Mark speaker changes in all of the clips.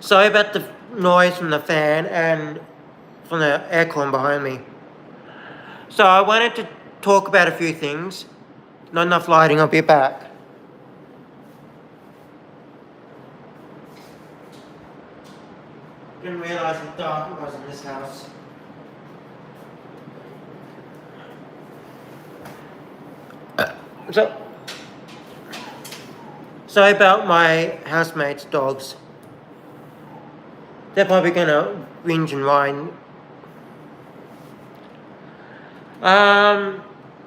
Speaker 1: Sorry about the noise from the fan and from the aircon behind me. So I wanted to talk about a few things. Not enough lighting, I'll be back. Didn't realise how dark it was in this house. So, sorry about my housemates' dogs. They're probably gonna whinge and whine.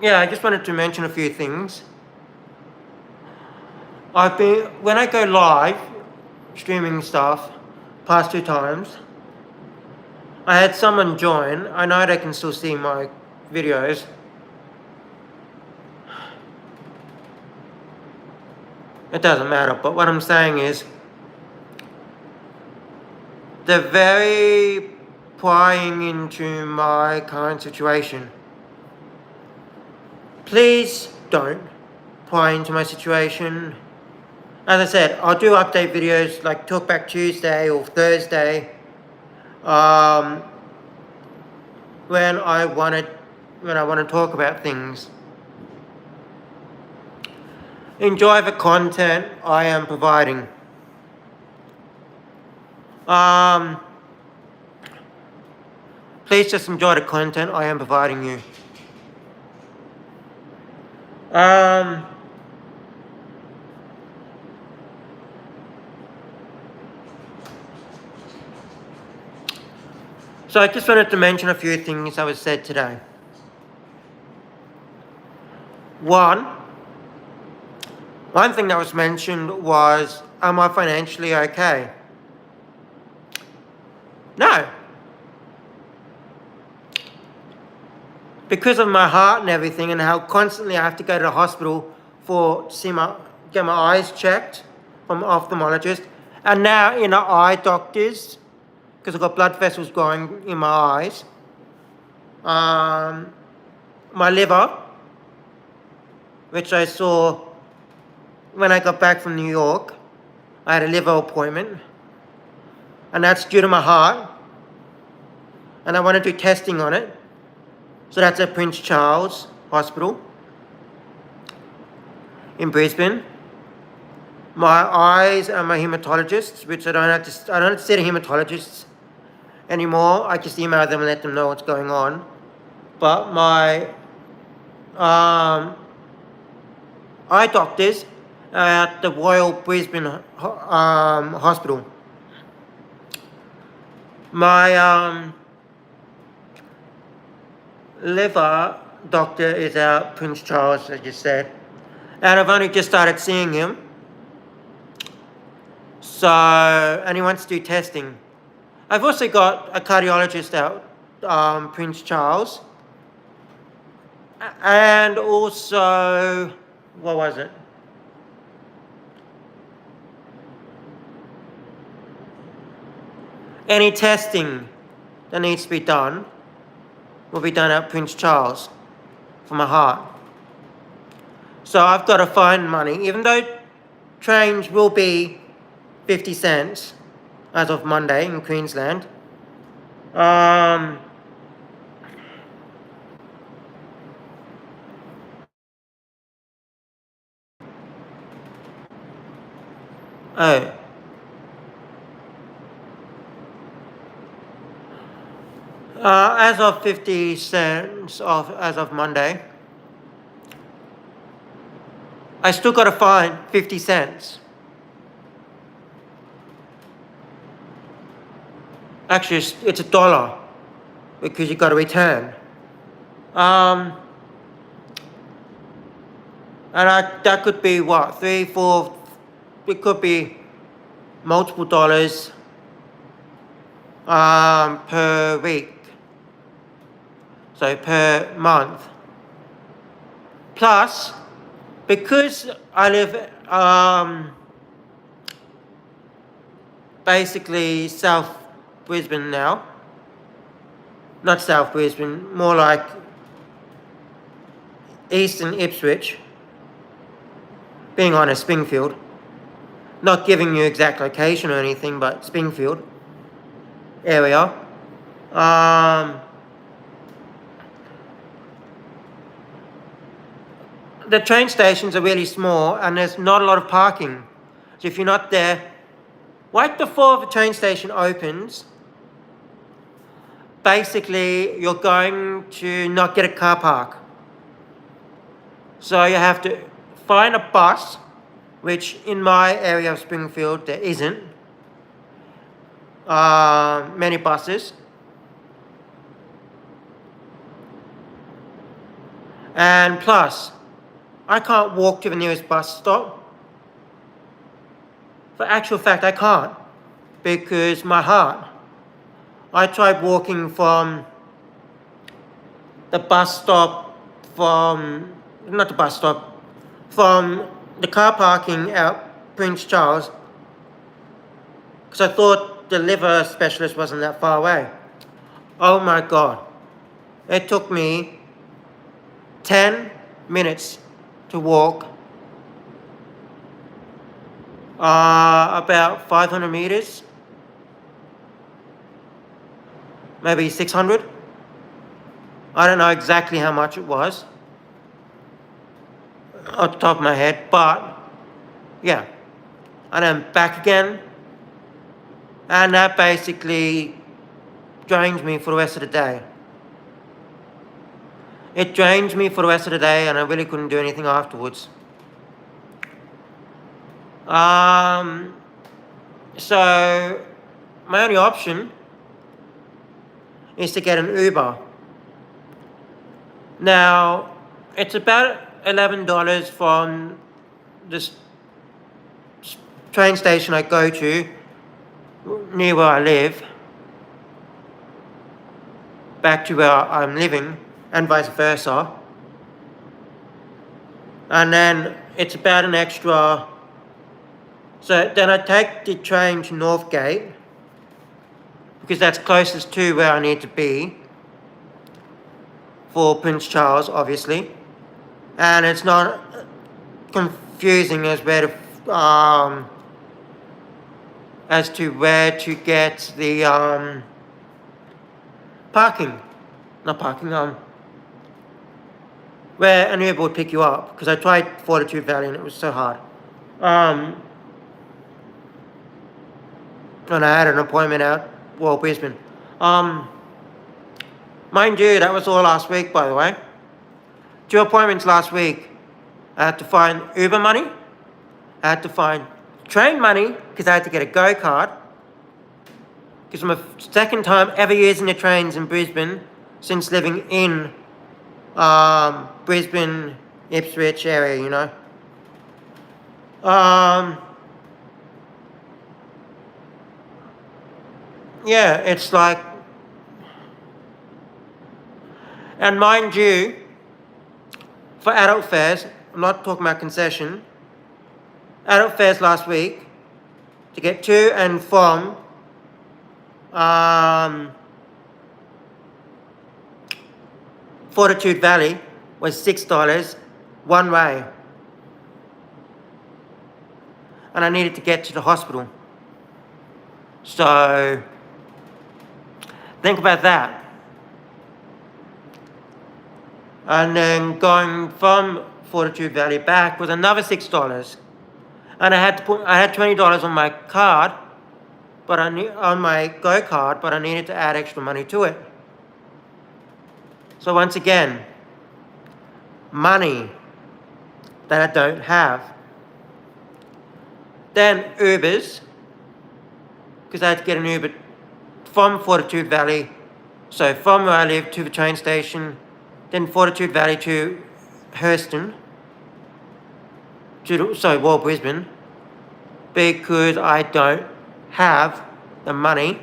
Speaker 1: Yeah, I just wanted to mention a few things. When I go live, streaming stuff, past 2 times, I had someone join. I know they can still see my videos. It doesn't matter, but what I'm saying is, they're very prying into my current situation. Please don't pry into my situation. As I said, I'll do update videos like Talkback Tuesday or Thursday. When I want to talk about things. Enjoy the content I am providing. Please just enjoy the content I am providing you. So I just wanted to mention a few things that was said today. One thing that was mentioned was, am I financially okay? No. Because of my heart and everything, and how constantly I have to go to the hospital to get my eyes checked from an ophthalmologist, and now in the eye doctors, because I've got blood vessels growing in my eyes. My liver, which I saw when I got back from New York, I had a liver appointment, and that's due to my heart, and I want to do testing on it. So that's at Prince Charles Hospital in Brisbane. My eyes and my hematologists, which I don't have to see the hematologists anymore. I just email them and let them know what's going on. But my eye doctors are at the Royal Brisbane Hospital. My liver doctor is at Prince Charles, as you said, and I've only just started seeing him. So, and he wants to do testing. I've also got a cardiologist at Prince Charles, and also, what was it? Any testing that needs to be done will be done at Prince Charles for my heart. So I've got to find money, even though trains will be 50 cents as of Monday in Queensland. Oh. As of 50 cents as of Monday, I still got to find 50 cents. Actually, it's $1 because you got to return. And that could be what, 3, 4. It could be multiple dollars per week. So per month. Plus, because I live basically South Brisbane now, not South Brisbane, more like Eastern Ipswich, being honest, Springfield. Not giving you exact location or anything, but Springfield area. The train stations are really small and there's not a lot of parking. So if you're not there, right before the train station opens, basically you're going to not get a car park. So you have to find a bus, which in my area of Springfield there isn't many buses. And plus, I can't walk to the nearest bus stop. For actual fact, I can't, because my heart. I tried walking from the bus stop from the car parking at Prince Charles, because I thought the liver specialist wasn't that far away. Oh my God. It took me 10 minutes to walk about 500 meters, maybe 600. I don't know exactly how much it was off the top of my head, but yeah. And then back again, and that basically drains me for the rest of the day. It drained me for the rest of the day, and I really couldn't do anything afterwards. So my only option is to get an Uber. Now, it's about $11 from this train station I go to near where I live back to where I'm living, and vice versa. And then it's about an extra. So then I take the train to Northgate, because that's closest to where I need to be for Prince Charles, obviously. And it's not confusing as to where to get the parking. Not parking, where an Uber would pick you up, because I tried Fortitude Valley and it was so hard. And I had an appointment at Brisbane. Mind you, that was all last week, by the way. 2 appointments last week. I had to find Uber money. I had to find train money, because I had to get a go-kart. Because I'm the second time ever using the trains in Brisbane since living in Brisbane, Ipswich area, you know. Yeah, it's like, and mind you, for adult fares, I'm not talking about concession, adult fares last week, to get to and from Fortitude Valley was $6 one way. And I needed to get to the hospital. So think about that. And then going from Fortitude Valley back was another $6. And I had $20 on my card, but on my Go card, but I needed to add extra money to it. So once again, money that I don't have. Then Ubers, because I had to get an Uber from Fortitude Valley, so from where I live to the train station, then Fortitude Valley to Hurston, Brisbane, because I don't have the money,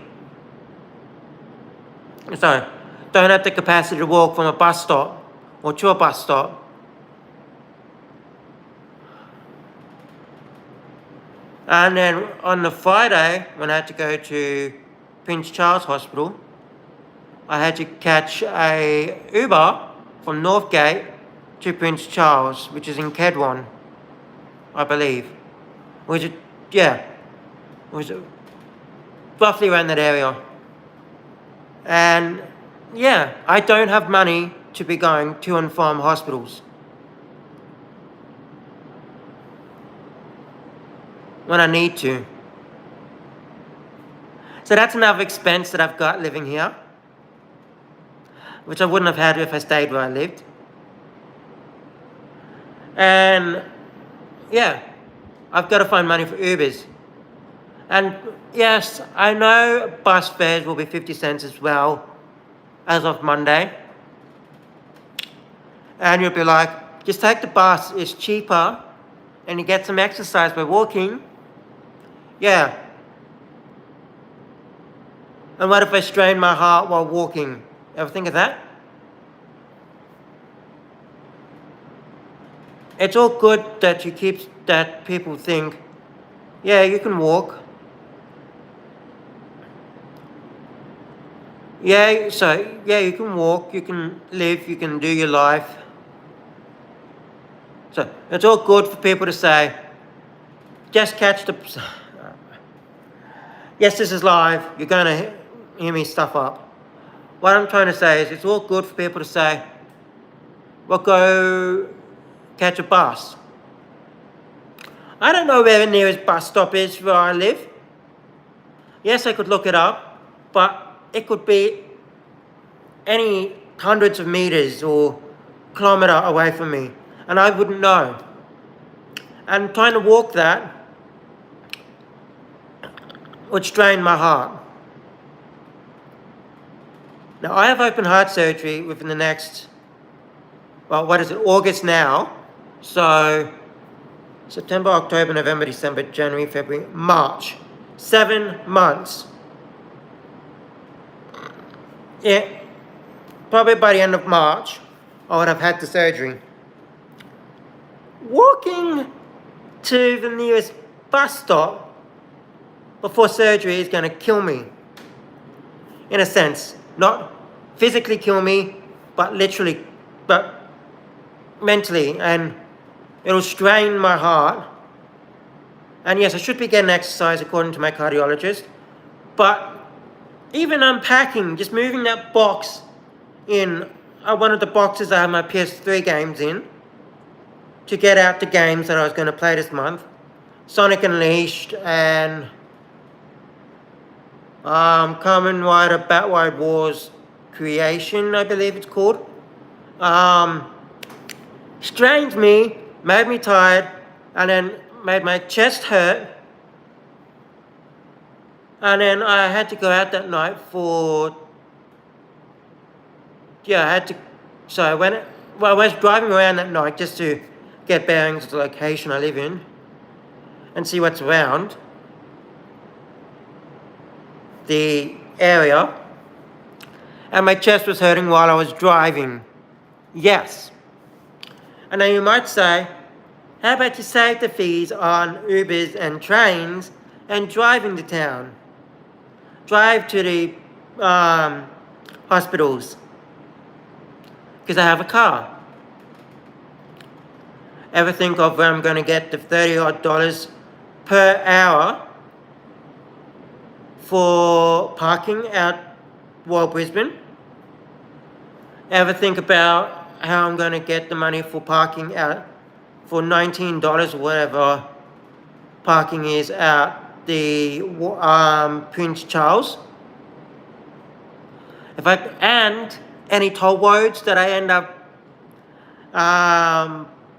Speaker 1: so don't have the capacity to walk from a bus stop or to a bus stop. And then on the Friday, when I had to go to Prince Charles Hospital, I had to catch a Uber from Northgate to Prince Charles, which is in Kedron, I believe. Which yeah, it was roughly around that area. And yeah, I don't have money to be going to and from hospitals when I need to. So that's another expense that I've got living here, which I wouldn't have had if I stayed where I lived. And yeah, I've got to find money for Ubers. And yes, I know bus fares will be 50 cents as well as of Monday. And you'll be like, just take the bus, it's cheaper, and you get some exercise by walking. Yeah. And what if I strain my heart while walking? Ever think of that? It's all good that people think, yeah, you can walk. Yeah, so yeah, you can walk, you can live, you can do your life. So it's all good for people to say, just catch the. Yes, this is live. You're going to hear me stuff up. What I'm trying to say is it's all good for people to say, well, go catch a bus. I don't know where the nearest bus stop is where I live. Yes, I could look it up, but it could be any hundreds of meters or kilometre away from me, and I wouldn't know. And trying to walk that would strain my heart. Now, I have open heart surgery within the next, well, what is it, August now. So, September, October, November, December, January, February, March. 7 months. Yeah, probably by the end of March, I would have had the surgery. Walking to the nearest bus stop before surgery is going to kill me. In a sense. Not physically kill me, but literally, but mentally. And it'll strain my heart. And yes, I should be getting exercise according to my cardiologist. But even unpacking, just moving that box in, one of the boxes I have my PS3 games in, to get out the games that I was going to play this month. Sonic Unleashed and Kamen Rider Batwide Wars Creation, I believe it's called. Strained me, made me tired, and then made my chest hurt. And then I had to go out that night for, yeah, I had to, so I went, well, I was driving around that night just to get bearings of the location I live in and see what's around the area, and my chest was hurting while I was driving. Yes. And then you might say, how about you save the fees on Ubers and trains and drive into town? Drive to the hospitals, because I have a car. Ever think of where I'm going to get the $30 per hour for parking at Brisbane? Ever think about how I'm going to get the money for parking out for $19 or whatever parking is at the Prince Charles? And any toll roads that I end up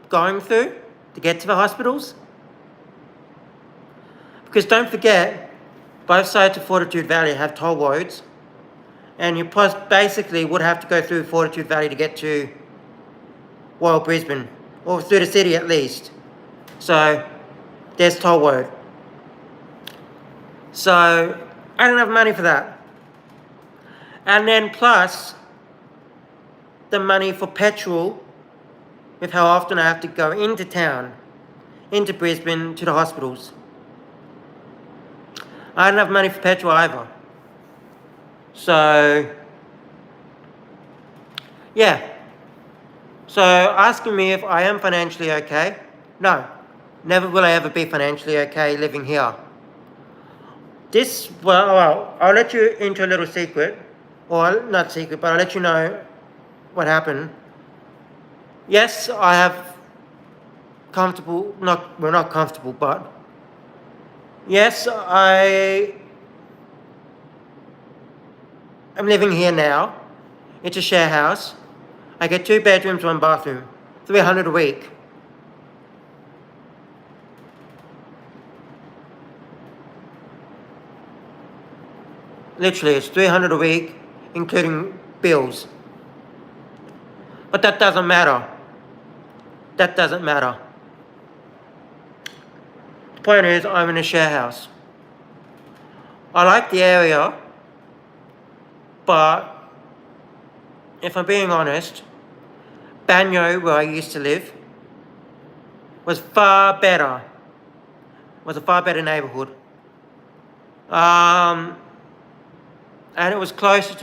Speaker 1: going through to get to the hospitals? Because don't forget, both sides of Fortitude Valley have toll roads, and you basically would have to go through Fortitude Valley to get to Brisbane, or through the city at least. So there's toll road. So I don't have money for that. And then plus the money for petrol, with how often I have to go into town, into Brisbane, to the hospitals. I don't have money for petrol either. So, yeah. So, asking me if I am financially okay? No. never will I ever be financially okay living here. Well, I'll let you into a little secret, or not secret, but I'll let you know what happened. Yes, I have not comfortable, but yes, I am living here now. It's a share house. I get 2 bedrooms, 1 bathroom, $300 a week. Literally, it's $300 a week, including bills. But that doesn't matter. That doesn't matter. The point is, I'm in a share house. I like the area, but if I'm being honest, Banyo, where I used to live, was far better. Was a far better neighborhood. And it was closer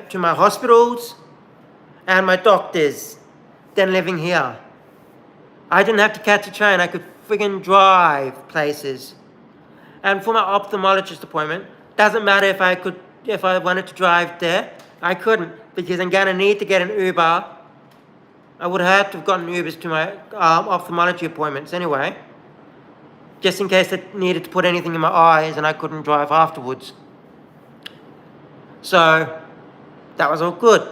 Speaker 1: to my hospitals and my doctors than living here. I didn't have to catch a train. I could friggin' drive places. And for my ophthalmologist appointment, doesn't matter if I wanted to drive there, I couldn't, because I'm gonna need to get an Uber. I would have to have gotten Ubers to my ophthalmology appointments anyway, just in case they needed to put anything in my eyes and I couldn't drive afterwards. So that was all good.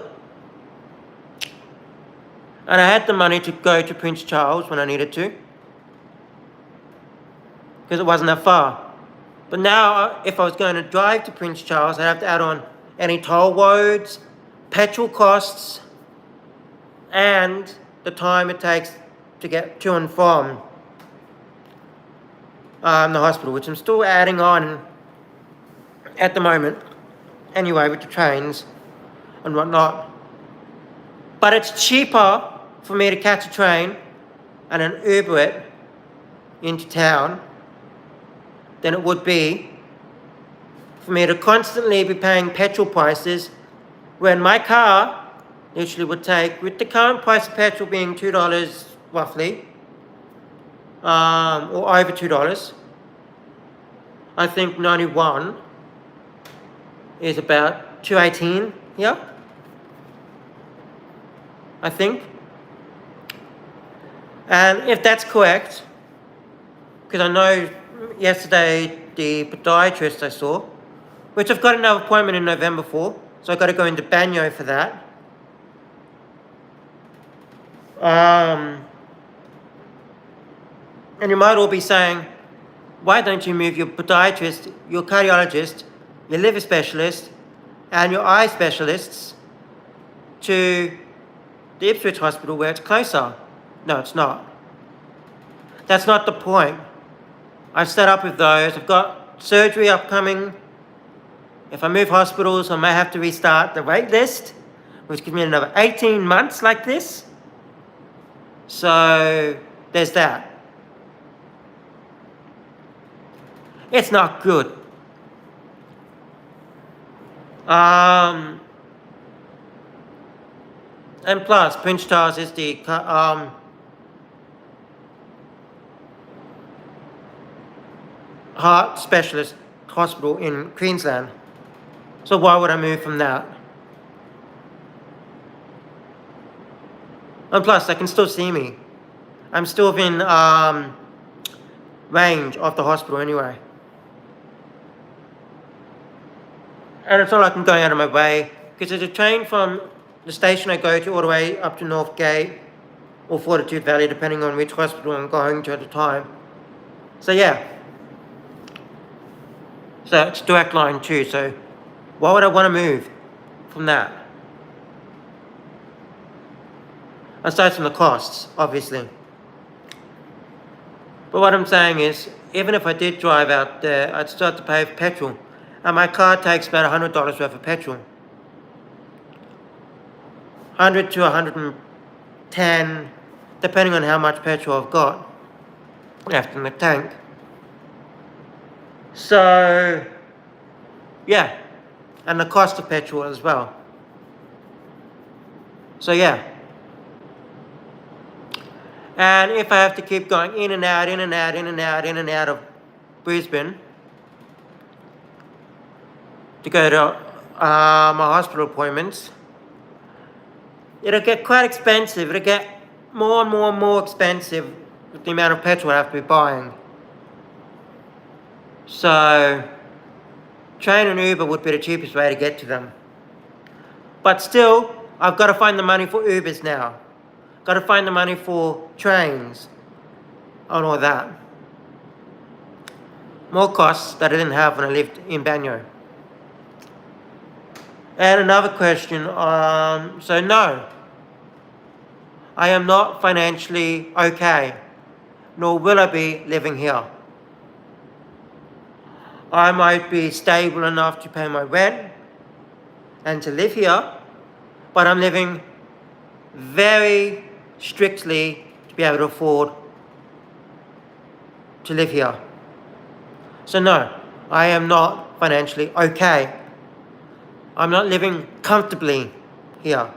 Speaker 1: And I had the money to go to Prince Charles when I needed to, because it wasn't that far. But now, if I was going to drive to Prince Charles, I'd have to add on any toll roads, petrol costs, and the time it takes to get to and from the hospital, which I'm still adding on at the moment, anyway, with the trains and whatnot. But it's cheaper for me to catch a train and then Uber it into town than it would be for me to constantly be paying petrol prices when my car literally would take, with the current price of petrol being $2 roughly, or over $2, I think 91 is about $2.18 here, I think. And if that's correct, because I know yesterday the podiatrist I saw, which I've got another appointment in November for, so I've got to go into Banyo for that. And you might all be saying, why don't you move your podiatrist, your cardiologist, your liver specialist, and your eye specialists to the Ipswich Hospital where it's closer? No, it's not. That's not the point. I've set up with those. I've got surgery upcoming. If I move hospitals, I may have to restart the wait list, which gives me another 18 months like this. So there's that. It's not good. And plus, Prince Charles is the heart specialist hospital in Queensland. So why would I move from that? And plus, they can still see me. I'm still within range of the hospital anyway. And it's not like I'm going out of my way, because there's a train from the station I go to all the way up to North Gate or Fortitude Valley, depending on which hospital I'm going to at the time. So yeah. So it's direct line too, so why would I want to move from that? Aside from the costs, obviously. But what I'm saying is, even if I did drive out there, I'd still have to pay for petrol. And my car takes about $100 worth of petrol. 100 to 110, depending on how much petrol I've got left in the tank. So, yeah. And the cost of petrol as well. So, yeah. And if I have to keep going in and out, in and out, in and out, in and out of Brisbane to go to my hospital appointments, it'll get quite expensive. It'll get more and more and more expensive with the amount of petrol I have to be buying. So, train and Uber would be the cheapest way to get to them. But still, I've got to find the money for Ubers now. Got to find the money for trains and all that. More costs that I didn't have when I lived in Banyo. And another question, so no, I am not financially okay, nor will I be living here. I might be stable enough to pay my rent and to live here, but I'm living very strictly to be able to afford to live here. So no, I am not financially okay. I'm not living comfortably here.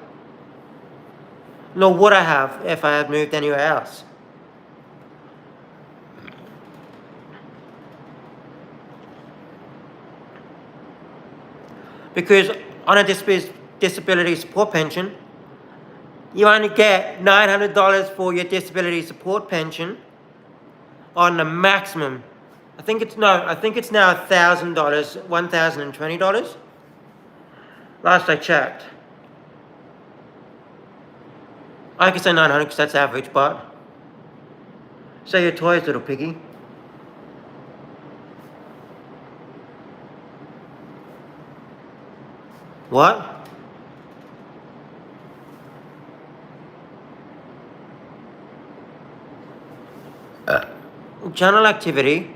Speaker 1: Nor would I have if I had moved anywhere else. Because on a disability support pension, you only get $900 for your disability support pension on the maximum. I think it's now $1,000, $1,020. Last I checked. I can say 900 because that's average, but say your toys, little piggy. What? Channel activity.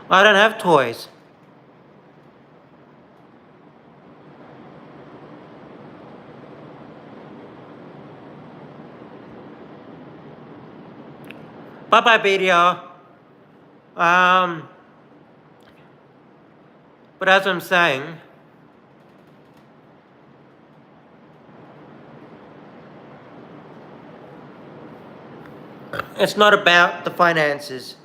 Speaker 1: I don't have toys. Bye-bye, BDR. But as I'm saying, it's not about the finances.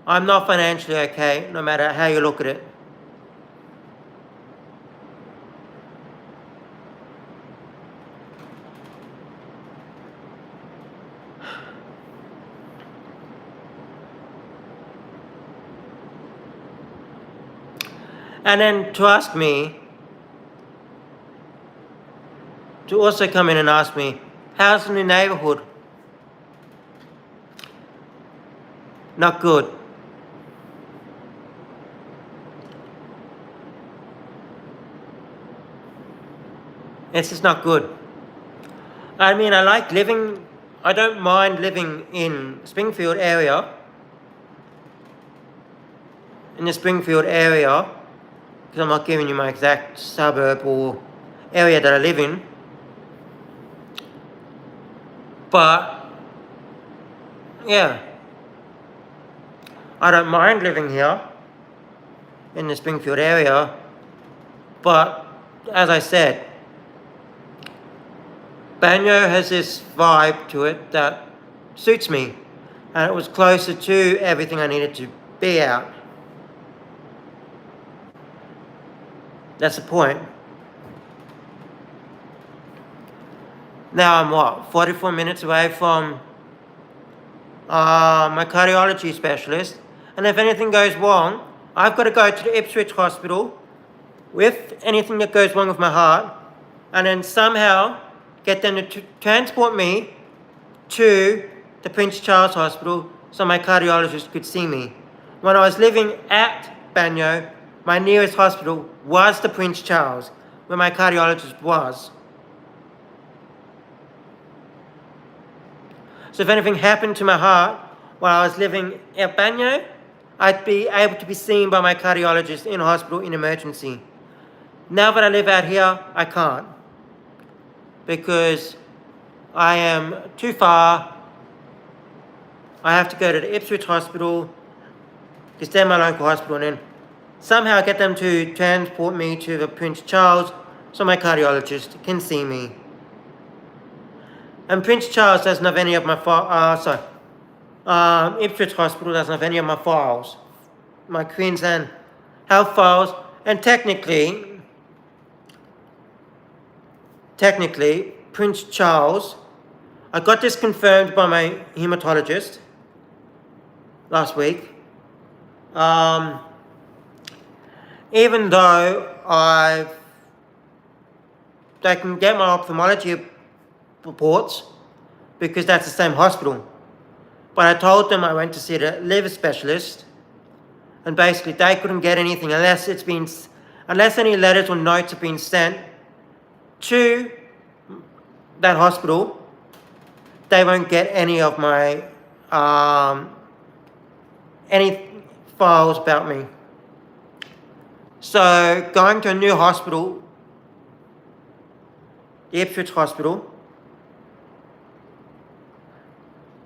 Speaker 1: I'm not financially okay, no matter how you look at it. And then to ask me, to also come in and ask me, how's the new neighborhood? Not good. It's just not good. I mean, I don't mind living in Springfield area. In the Springfield area, because I'm not giving you my exact suburb or area that I live in. But, yeah. I don't mind living here in the Springfield area, but as I said, Banyo has this vibe to it that suits me, and it was closer to everything I needed to be at. That's the point. Now I'm 44 minutes away from my cardiology specialist, and if anything goes wrong, I've got to go to the Ipswich hospital with anything that goes wrong with my heart, and then somehow get them to transport me to the Prince Charles Hospital so my cardiologist could see me. When I was living at Banyo, my nearest hospital was the Prince Charles, where my cardiologist was. So if anything happened to my heart while I was living at Banyo, I'd be able to be seen by my cardiologist in hospital in emergency. Now that I live out here, I can't. Because I am too far. I have to go to the Ipswich hospital, because they're my local hospital, and then somehow get them to transport me to the Prince Charles so my cardiologist can see me. And Prince Charles doesn't have any of my Ipswich Hospital doesn't have any of my files, my Queensland health files, and technically, Prince Charles, I got this confirmed by my hematologist last week. Even though they can get my ophthalmology reports because that's the same hospital. But I told them I went to see the liver specialist, and basically they couldn't get anything unless any letters or notes have been sent to that hospital. They won't get any of my any files about me. So going to a new hospital, the Ipswich Hospital,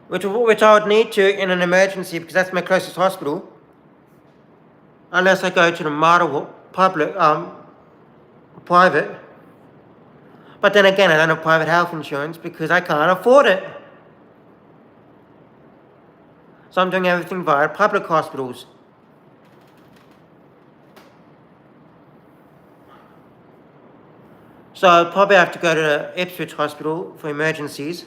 Speaker 1: which I would need to in an emergency because that's my closest hospital, unless I go to the private. But then again, I don't have private health insurance because I can't afford it. So I'm doing everything via public hospitals. So I'll probably have to go to the Ipswich Hospital for emergencies.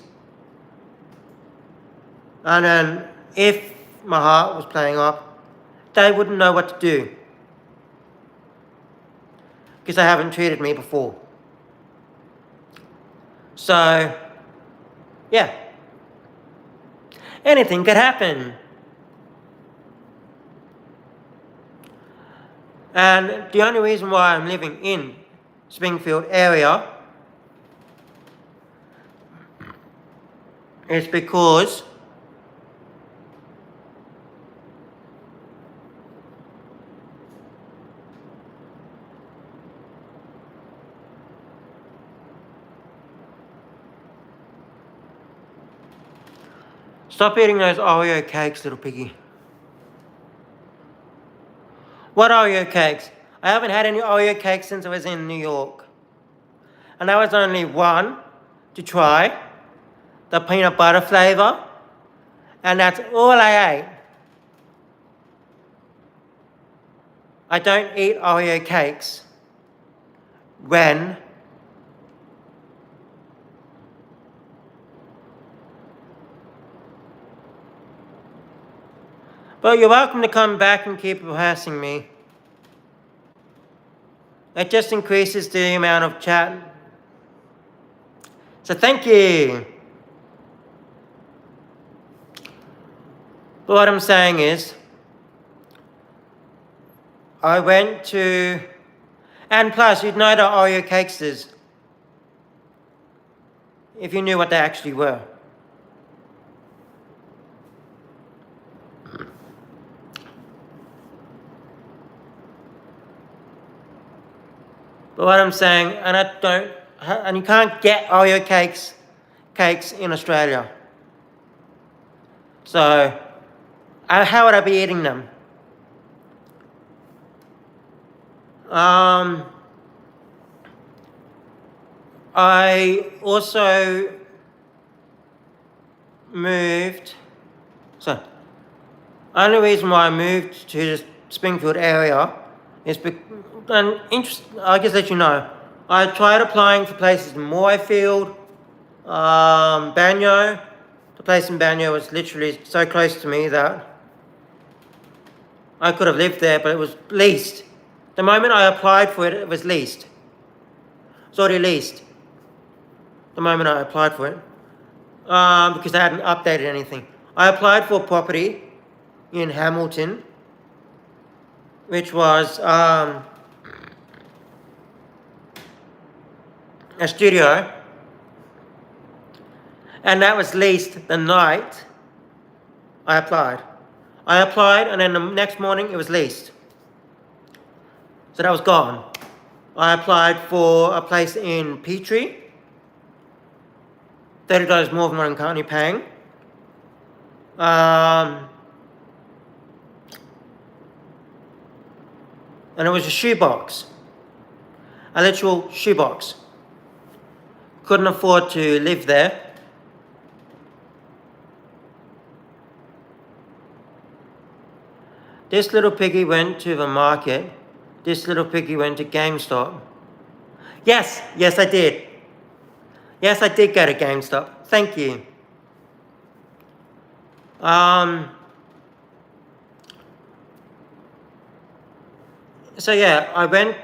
Speaker 1: And then if my heart was playing up, they wouldn't know what to do because they haven't treated me before. So, yeah, anything could happen. And the only reason why I'm living in Springfield area is because stop eating those Oreo cakes, little piggy. What Oreo cakes? I haven't had any Oreo cakes since I was in New York. And that was only one to try, the peanut butter flavor, and that's all I ate. I don't eat Oreo cakes when but you're welcome to come back and keep harassing me. It just increases the amount of chat. So thank you. But what I'm saying is, I went to, and plus you'd know the Oreo cakes if you knew what they actually were. But what I'm saying, and you can't get Oreo cakes in Australia. So, how would I be eating them? I also moved. So, only reason why I moved to the Springfield area is I guess let you know, I tried applying for places in Moorfield, Banyo. The place in Banyo was literally so close to me that I could have lived there, but it was leased. The moment I applied for it, it was leased. It was already leased. The moment I applied for it. Because they hadn't updated anything. I applied for a property in Hamilton, which was a studio, and that was leased the night I applied. And then the next morning it was leased. So that was gone. I applied for a place in Petrie, $30 more than what I'm currently paying. and it was a shoebox, a literal shoebox. Couldn't afford to live there. This little piggy went to the market. This little piggy went to GameStop. Yes, I did. Yes, I did go to GameStop. Thank you. So yeah, I went,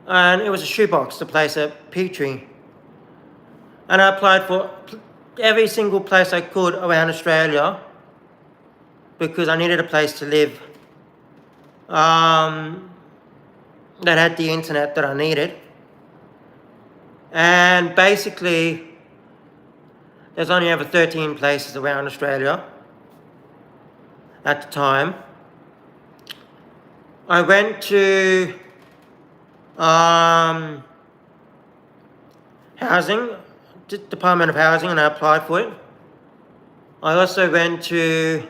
Speaker 1: and it was a shoebox, the place at Petrie. And I applied for every single place I could around Australia because I needed a place to live that had the internet that I needed. And basically, there's only over 13 places around Australia at the time. I went to housing, Department of Housing, and I applied for it. I also went to,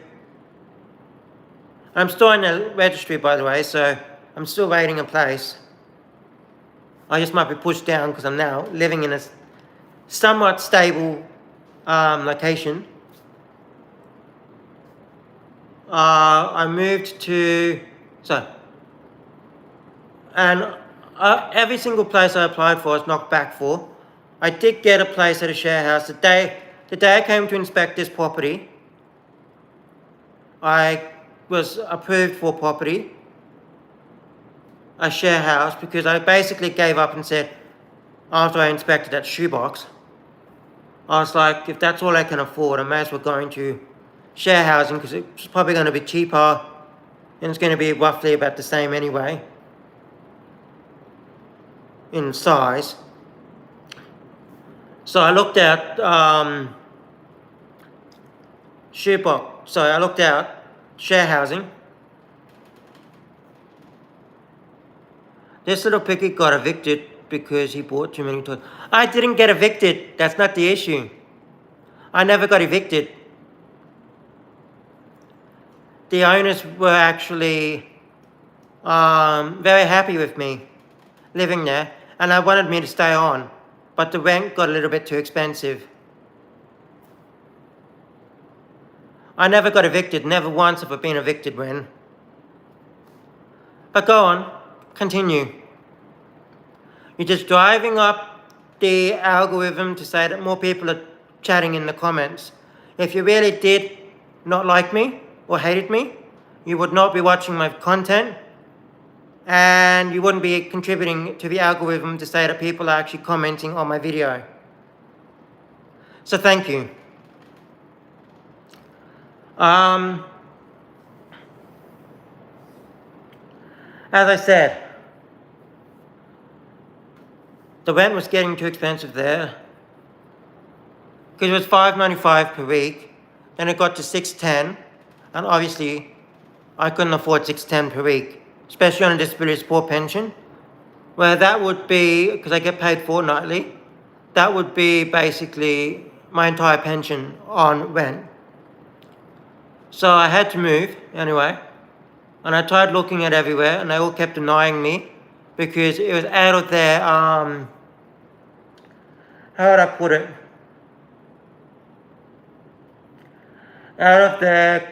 Speaker 1: I'm still in the registry, by the way, so I'm still waiting a place. I just might be pushed down because I'm now living in a somewhat stable location. I moved to, and every single place I applied for was knocked back for. I did get a place at a share house. The day I came to inspect this property, I was approved for property, a share house, because I basically gave up and said, after I inspected that shoebox, I was like, if that's all I can afford, I may as well go into share housing because it's probably going to be cheaper and it's going to be roughly about the same anyway in size. So I looked at share housing. This little piggy got evicted because he bought too many toys. I didn't get evicted. That's not the issue. I never got evicted. The owners were actually very happy with me living there, and they wanted me to stay on, but the rent got a little bit too expensive. I never got evicted. Never once have I been evicted, Ren. But go on. Continue. You're just driving up the algorithm to say that more people are chatting in the comments. If you really did not like me or hated me, you would not be watching my content and you wouldn't be contributing to the algorithm to say that people are actually commenting on my video. So thank you. As I said, the rent was getting too expensive there because it was $5.95 per week. Then it got to $6.10, and obviously I couldn't afford $6.10 per week, especially on a disability support pension, where that would be, because I get paid fortnightly, that would be basically my entire pension on rent. So I had to move anyway, and I tried looking at everywhere, and they all kept denying me because it was out of their, how would I put it? Out of their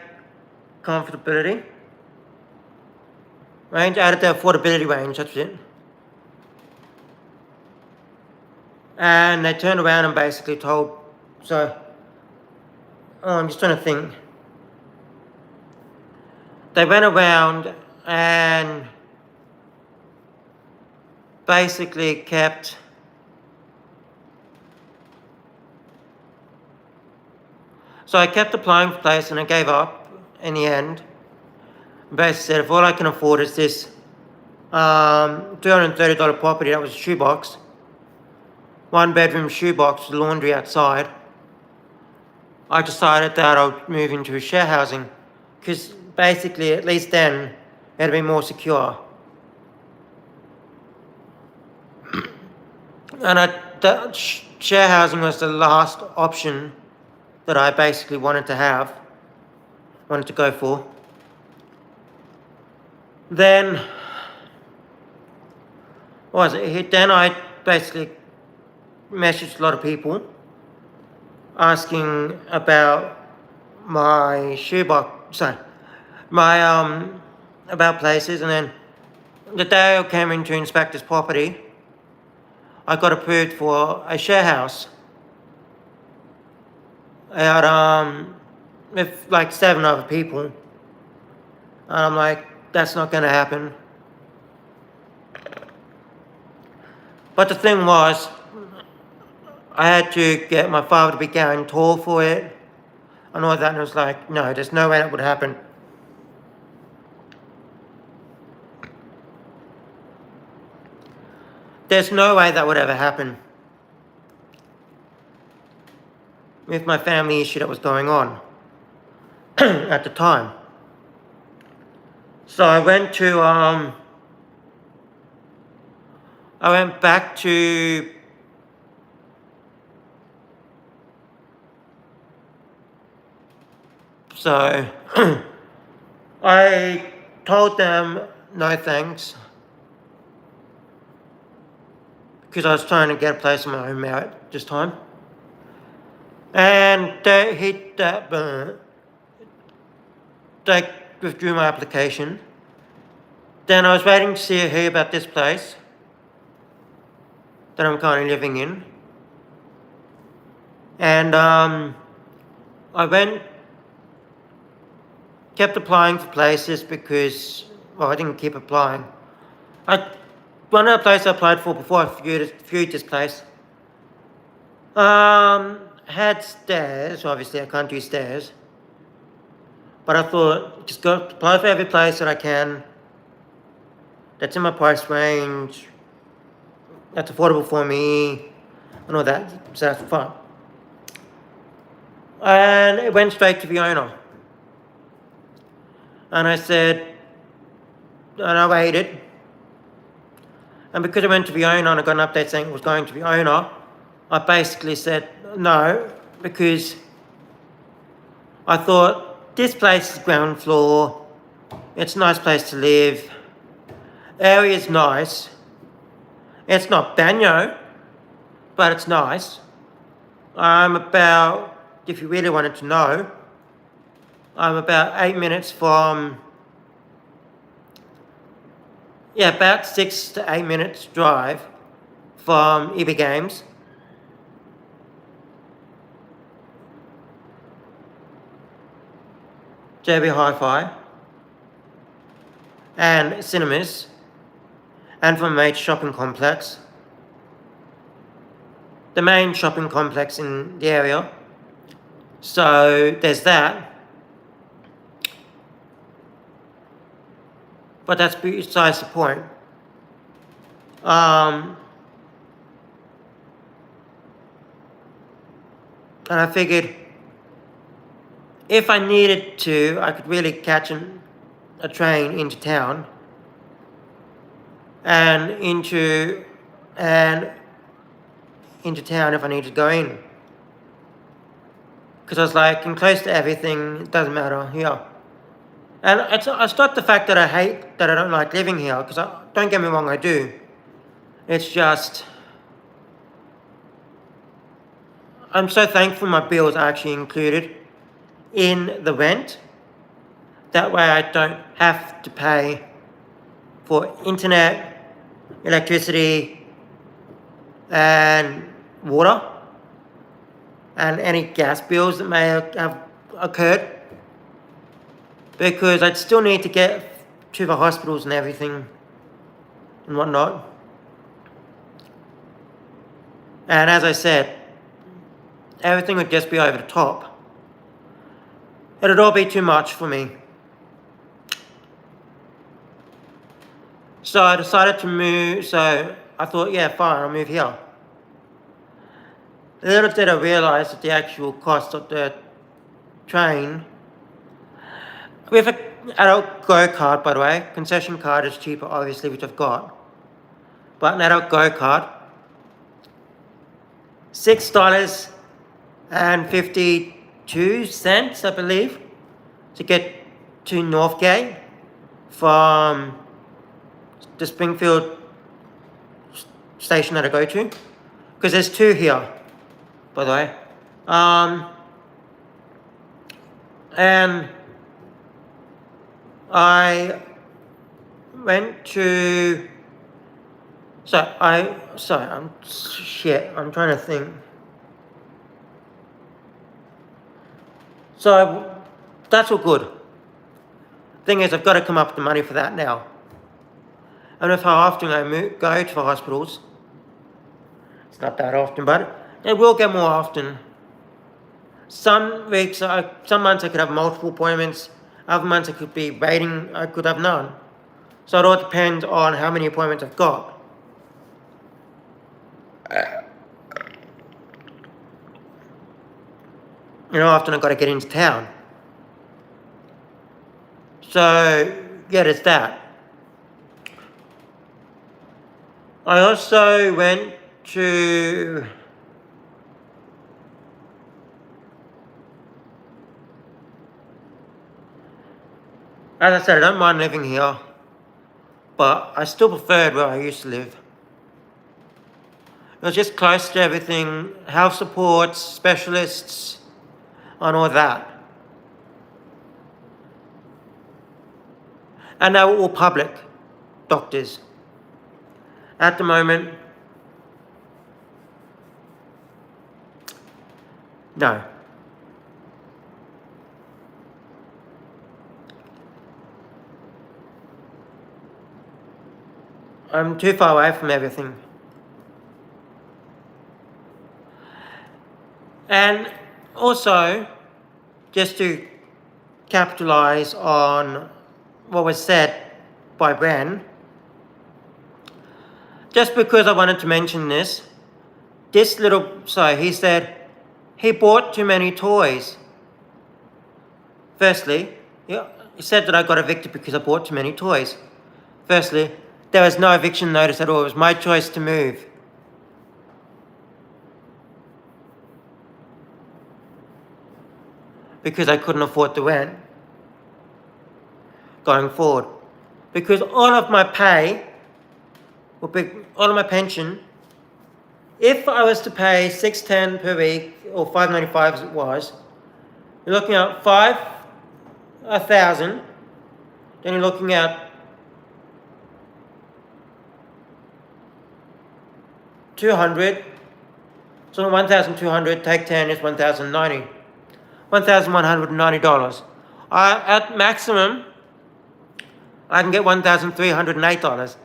Speaker 1: comfortability range, out of their affordability range, that's it. And they turned around and basically told, I'm just trying to think. They went around and basically kept So I kept applying for place and I gave up in the end. Basically said, if all I can afford is this $230 property, that was a shoebox, 1-bedroom shoebox with laundry outside, I decided that I would move into a share housing because basically at least then it'd be more secure. And share housing was the last option that I basically wanted to go for. Then what was it? Then I basically messaged a lot of people asking about my shoebox, sorry, my about places, and then the day I came in to inspect this property, I got approved for a share house out with like 7 other people, and I'm like, that's not going to happen. But the thing was, I had to get my father to be guarantor for it and all that, and it was like, no, there's no way that would happen. There's no way that would ever happen with my family issue that was going on at the time. So I went back to I told them no thanks, because I was trying to get a place on my own merit this time. And they hit that they withdrew my application. Then I was waiting to hear about this place that I'm currently living in. And I kept applying for places because, well, I didn't keep applying. One of the places I applied for before I viewed this place had stairs. Obviously, I can't do stairs. But I thought, just go apply for every place that I can that's in my price range, that's affordable for me, and all that. So that's fine. And it went straight to the owner. And I said, and I waited. And because I went to the owner and I got an update saying it was going to the owner, I basically said no, because I thought this place is ground floor, it's a nice place to live, area's nice, it's not banyo, but it's nice. I'm about, if you really wanted to know, I'm about 8 minutes from, about 6 to 8 minutes drive from EB Games. JB Hi-Fi and cinemas, and from a major shopping complex, the main shopping complex in the area. So there's that. But that's besides the point. And I figured if I needed to, I could really catch a train into town and into town if I needed to go in. Because I was like, I'm close to everything, it doesn't matter here. And it's not the fact that I don't like living here, because don't get me wrong, I do. It's just, I'm so thankful my bills are actually included in the rent. That way I don't have to pay for internet, electricity, and water, and any gas bills that may have occurred. Because I'd still need to get to the hospitals and everything and whatnot. And as I said, everything would just be over the top. It'd all be too much for me. So I decided to move, so I thought, yeah, fine, I'll move here. Little did I realise that the actual cost of the train, with an adult go-kart, by the way, concession card is cheaper, obviously, which I've got. But an adult go-kart, $6.52, I believe, to get to Northgate from the Springfield station that I go to, because there's two here, by the way. And I went to, I'm trying to think. So that's all good. Thing is, I've got to come up with the money for that now. I don't know how often I go to the hospitals. It's not that often, but it will get more often. Some weeks, some months I could have multiple appointments. Other months I could be waiting, I could have none. So it all depends on how many appointments I've got. You know, often I've got to get into town. So, yeah, there's that. I also went to... As I said, I don't mind living here, but I still preferred where I used to live. It was just close to everything, health supports, specialists, and all that. And they were all public doctors. At the moment, no. I'm too far away from everything. And also, just to capitalize on what was said by Ben, just because I wanted to mention this, he said, he bought too many toys. Firstly, he said that I got evicted because I bought too many toys. Firstly, there was no eviction notice at all. It was my choice to move. Because I couldn't afford the rent going forward. Because all of my pay, all of my pension, if I was to pay $610 per week, or $595 as it was, you're looking at $1,000, then you're looking at $200, so 1,200 take 10 is $1,090. $1,190. At maximum, I can get $1,308.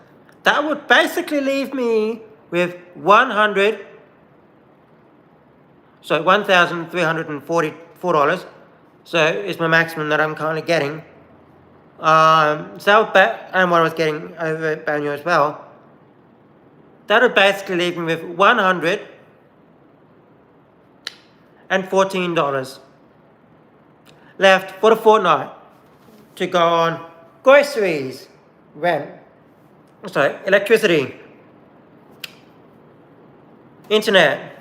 Speaker 1: That would basically leave me with $1,344. So it's my maximum that I'm currently getting. And what I was getting over at Banyo as well. That would basically leave me with $114 left for the fortnight to go on groceries, electricity, internet,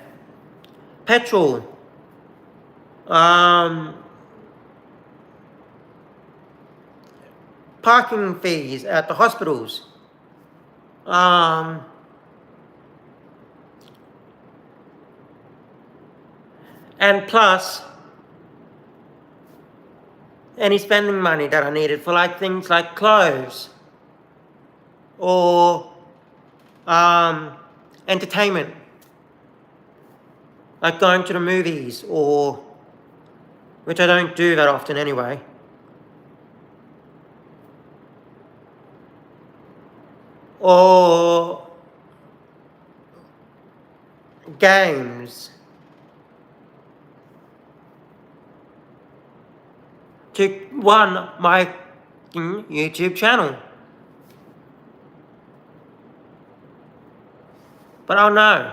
Speaker 1: petrol, parking fees at the hospitals, and plus any spending money that I needed for things like clothes or entertainment, like going to the movies, which I don't do that often anyway. Or games. To run my YouTube channel. But I'll know.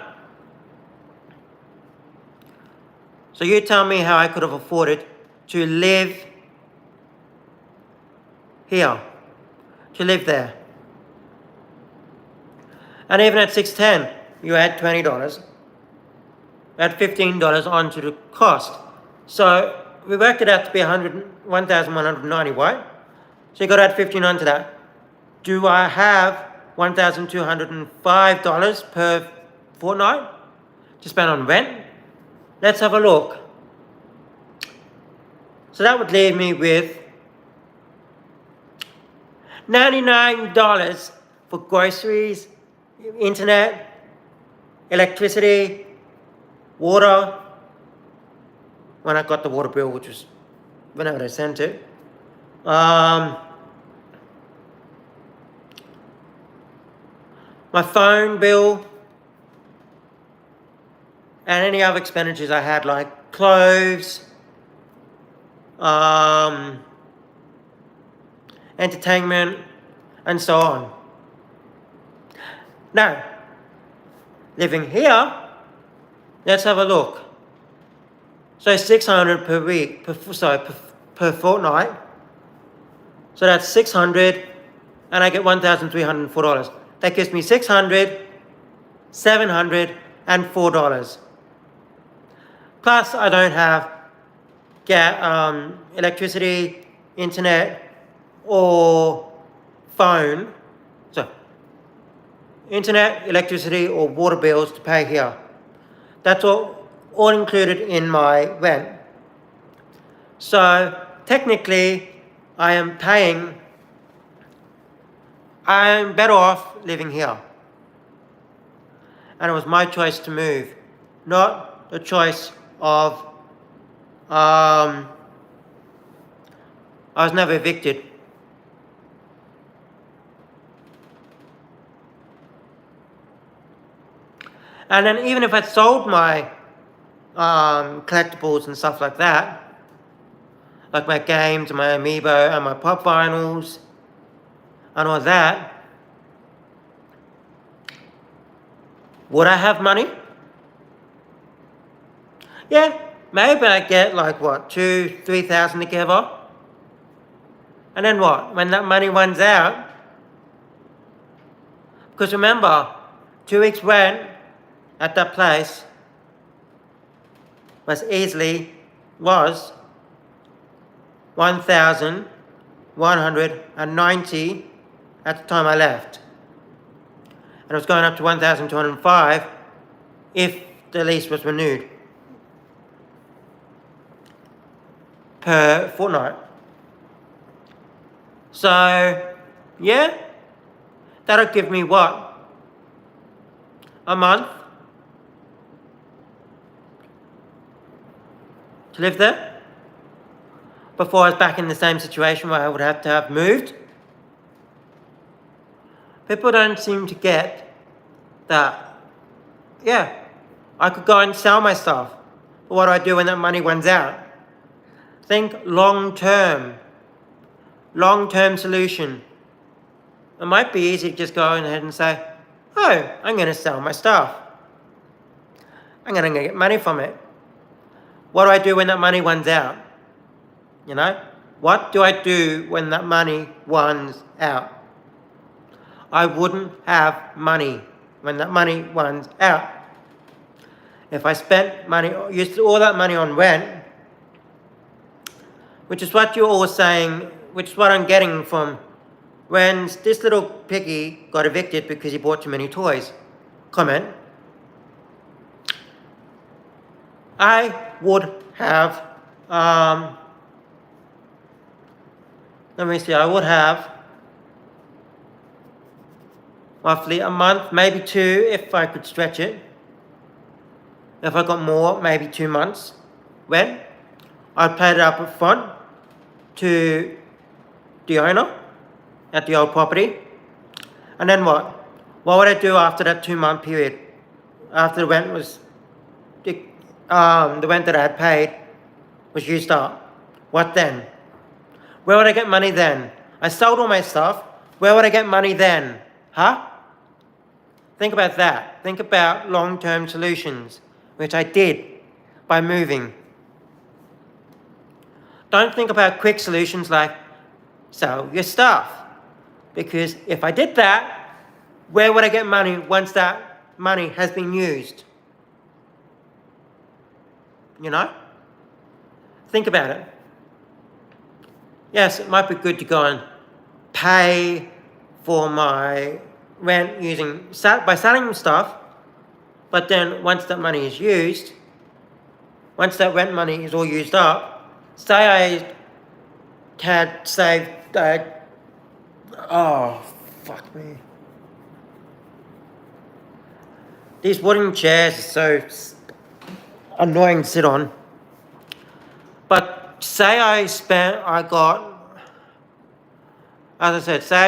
Speaker 1: So you tell me how I could have afforded to live here, to live there. And even at $610, you add $20, add $15 onto the cost. So we worked it out to be $1,190, right? So you got to add $15 onto that. Do I have $1,205 per fortnight to spend on rent. Let's have a look. So that would leave me with $99 for groceries, internet, electricity, water, when I got the water bill, which was whenever they sent it. My phone bill, and any other expenditures I had, like clothes, entertainment, and so on. Now, living here, let's have a look. So $600 per week, per fortnight. So that's $600, and I get $1,304. That gives me $704. Plus, I don't have electricity, internet, or phone. So, internet, electricity, or water bills to pay here. That's all included in my rent. So, technically, I'm better off living here. And it was my choice to move, not the choice of, I was never evicted. And then even if I sold my collectibles and stuff like that, like my games and my amiibo and my pop vinyls and all that, would I have money? Yeah, maybe I get like what, 2,000-3,000 together. And then what? When that money runs out, because remember, 2 weeks rent at that place was $1,190 at the time I left. And it was going up to $1,205 if the lease was renewed per fortnight. So, yeah, that'll give me what? A month to live there before I was back in the same situation where I would have to have moved. People don't seem to get that, yeah, I could go and sell my stuff. But what do I do when that money runs out? Think long-term solution. It might be easy to just go ahead and say, oh, I'm going to sell my stuff. I'm going to get money from it. What do I do when that money runs out? You know? What do I do when that money runs out? I wouldn't have money when that money runs out. If I used all that money on rent, which is what you're all saying, which is what I'm getting from when this little piggy got evicted because he bought too many toys. Comment. I would have, let me see, I would have roughly a month, maybe 2 if I could stretch it. If I got more, maybe 2 months. When I paid it up up front to the owner at the old property. And then what? What would I do after that 2-month period? After the rent was, the rent that I had paid was used up. What then? Where would I get money then? I sold all my stuff. Where would I get money then? Huh? Think about that. Think about long-term solutions, which I did by moving. Don't think about quick solutions like sell your stuff. Because if I did that, where would I get money once that money has been used? You know? Think about it. Yes, it might be good to go and pay for my rent by selling stuff, but then once that money is used, once that rent money is all used up, say I had saved, oh, fuck me. These wooden chairs are so annoying to sit on. But say as I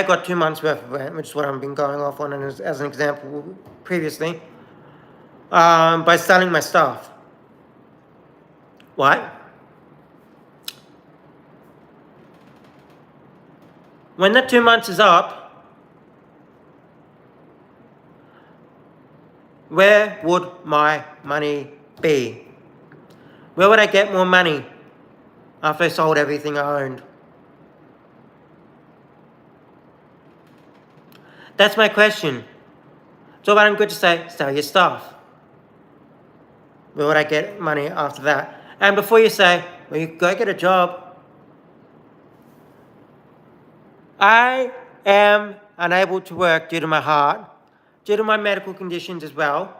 Speaker 1: got 2 months worth of rent, which is what I've been going off on as an example previously, by selling my stuff. What? When that 2 months is up, where would my money be? Where would I get more money after I sold everything I owned? That's my question. It's all well and good to say, sell your stuff. Where would I get money after that? And before you say, well, you go get a job. I am unable to work due to my heart, due to my medical conditions as well.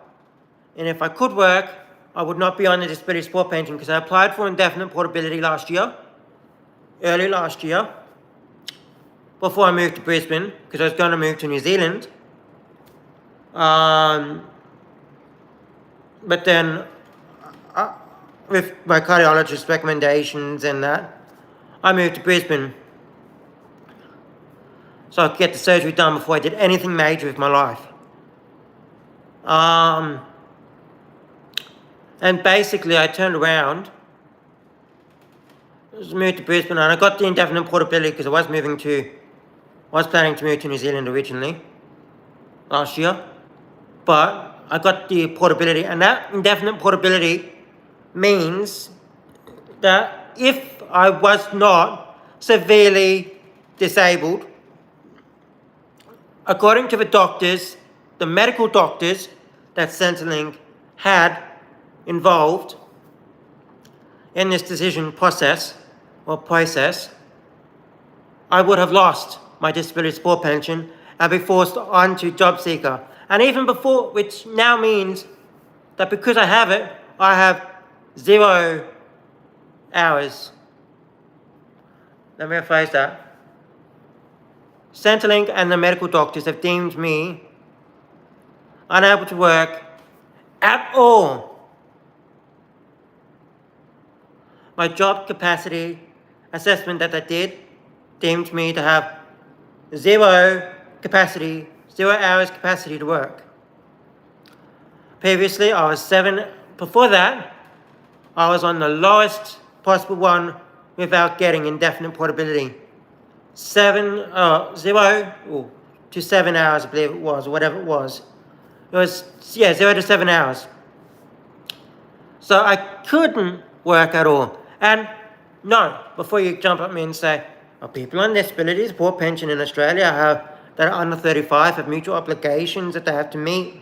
Speaker 1: And if I could work, I would not be on the disability support pension because I applied for indefinite portability early last year, before I moved to Brisbane, because I was going to move to New Zealand. But then, with my cardiologist's recommendations and that, I moved to Brisbane so I could get the surgery done before I did anything major with my life. And basically I turned around, moved to Brisbane, and I got the indefinite portability because I was planning to move to New Zealand originally, last year. But I got the portability, and that indefinite portability means that if I was not severely disabled, according to the medical doctors that Centrelink had involved in this decision process, I would have lost my disability support pension and be forced onto job seeker. And even before, which now means that because I have it, I have 0 hours. Let me rephrase that. Centrelink and the medical doctors have deemed me unable to work at all. My job capacity assessment that I did deemed me to have 0 hours capacity to work. Previously, before that, I was on the lowest possible one without getting indefinite portability. 0 to 7 hours, I believe it was, or whatever it was. It was, 0 to 7 hours. So I couldn't work at all. And no, before you jump at me and say, people on disability support pension in Australia that are under 35 have mutual obligations that they have to meet.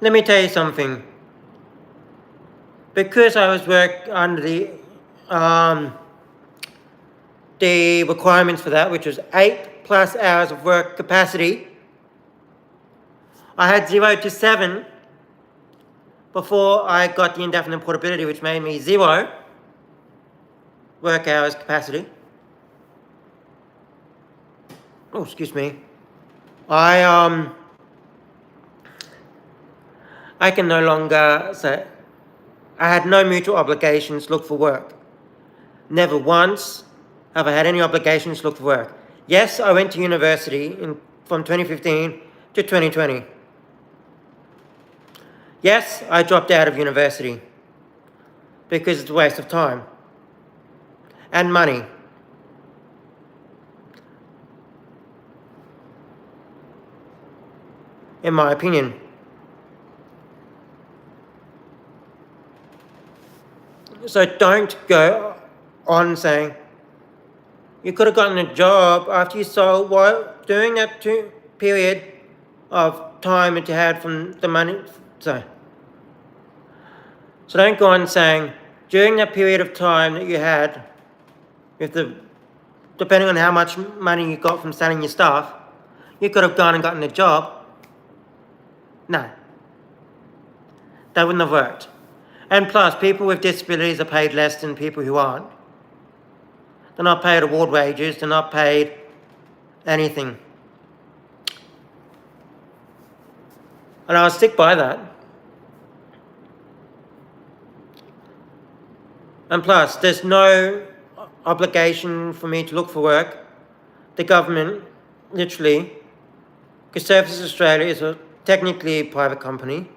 Speaker 1: Let me tell you something. Because I was under the requirements for that, which was 8+ hours of work capacity, I had 0 to 7 before I got the indefinite portability, which made me 0 work hours capacity. Oh, excuse me. I can no longer say I had no mutual obligations to look for work. Never once have I had any obligations to look for work. Yes, I went to university from 2015 to 2020. Yes, I dropped out of university because it's a waste of time and money. In my opinion. So don't go on saying you could have gotten a job after you sold during that period of time that you had from the money. So don't go on saying during that period of time that you had, depending on how much money you got from selling your stuff, you could have gone and gotten a job. No, that wouldn't have worked. And plus, people with disabilities are paid less than people who aren't. They're not paid award wages, they're not paid anything. And I'll stick by that. And plus, there's no obligation for me to look for work. The government, literally, because Services Australia is technically a private company,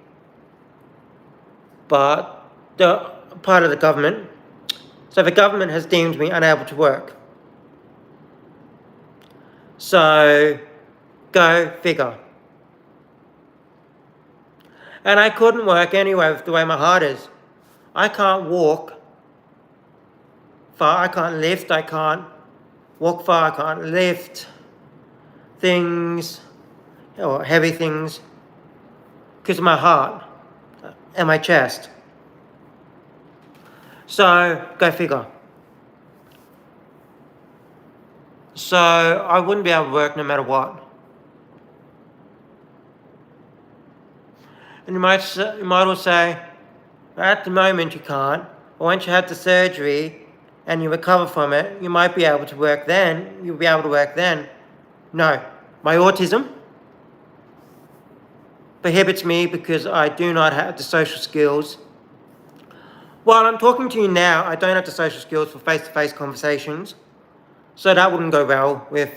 Speaker 1: but they're part of the government. So the government has deemed me unable to work. So, go figure. And I couldn't work anyway with the way my heart is. I can't walk far, I can't lift, I can't walk far, I can't lift things, or heavy things, because of my heart and my chest. So, go figure. So, I wouldn't be able to work no matter what. And you might all say, at the moment you can't, but once you have the surgery and you recover from it, you might be able to work then, you'll be able to work then. No, my autism prohibits me because I do not have the social skills. While I'm talking to you now, I don't have the social skills for face-to-face conversations, so that wouldn't go well with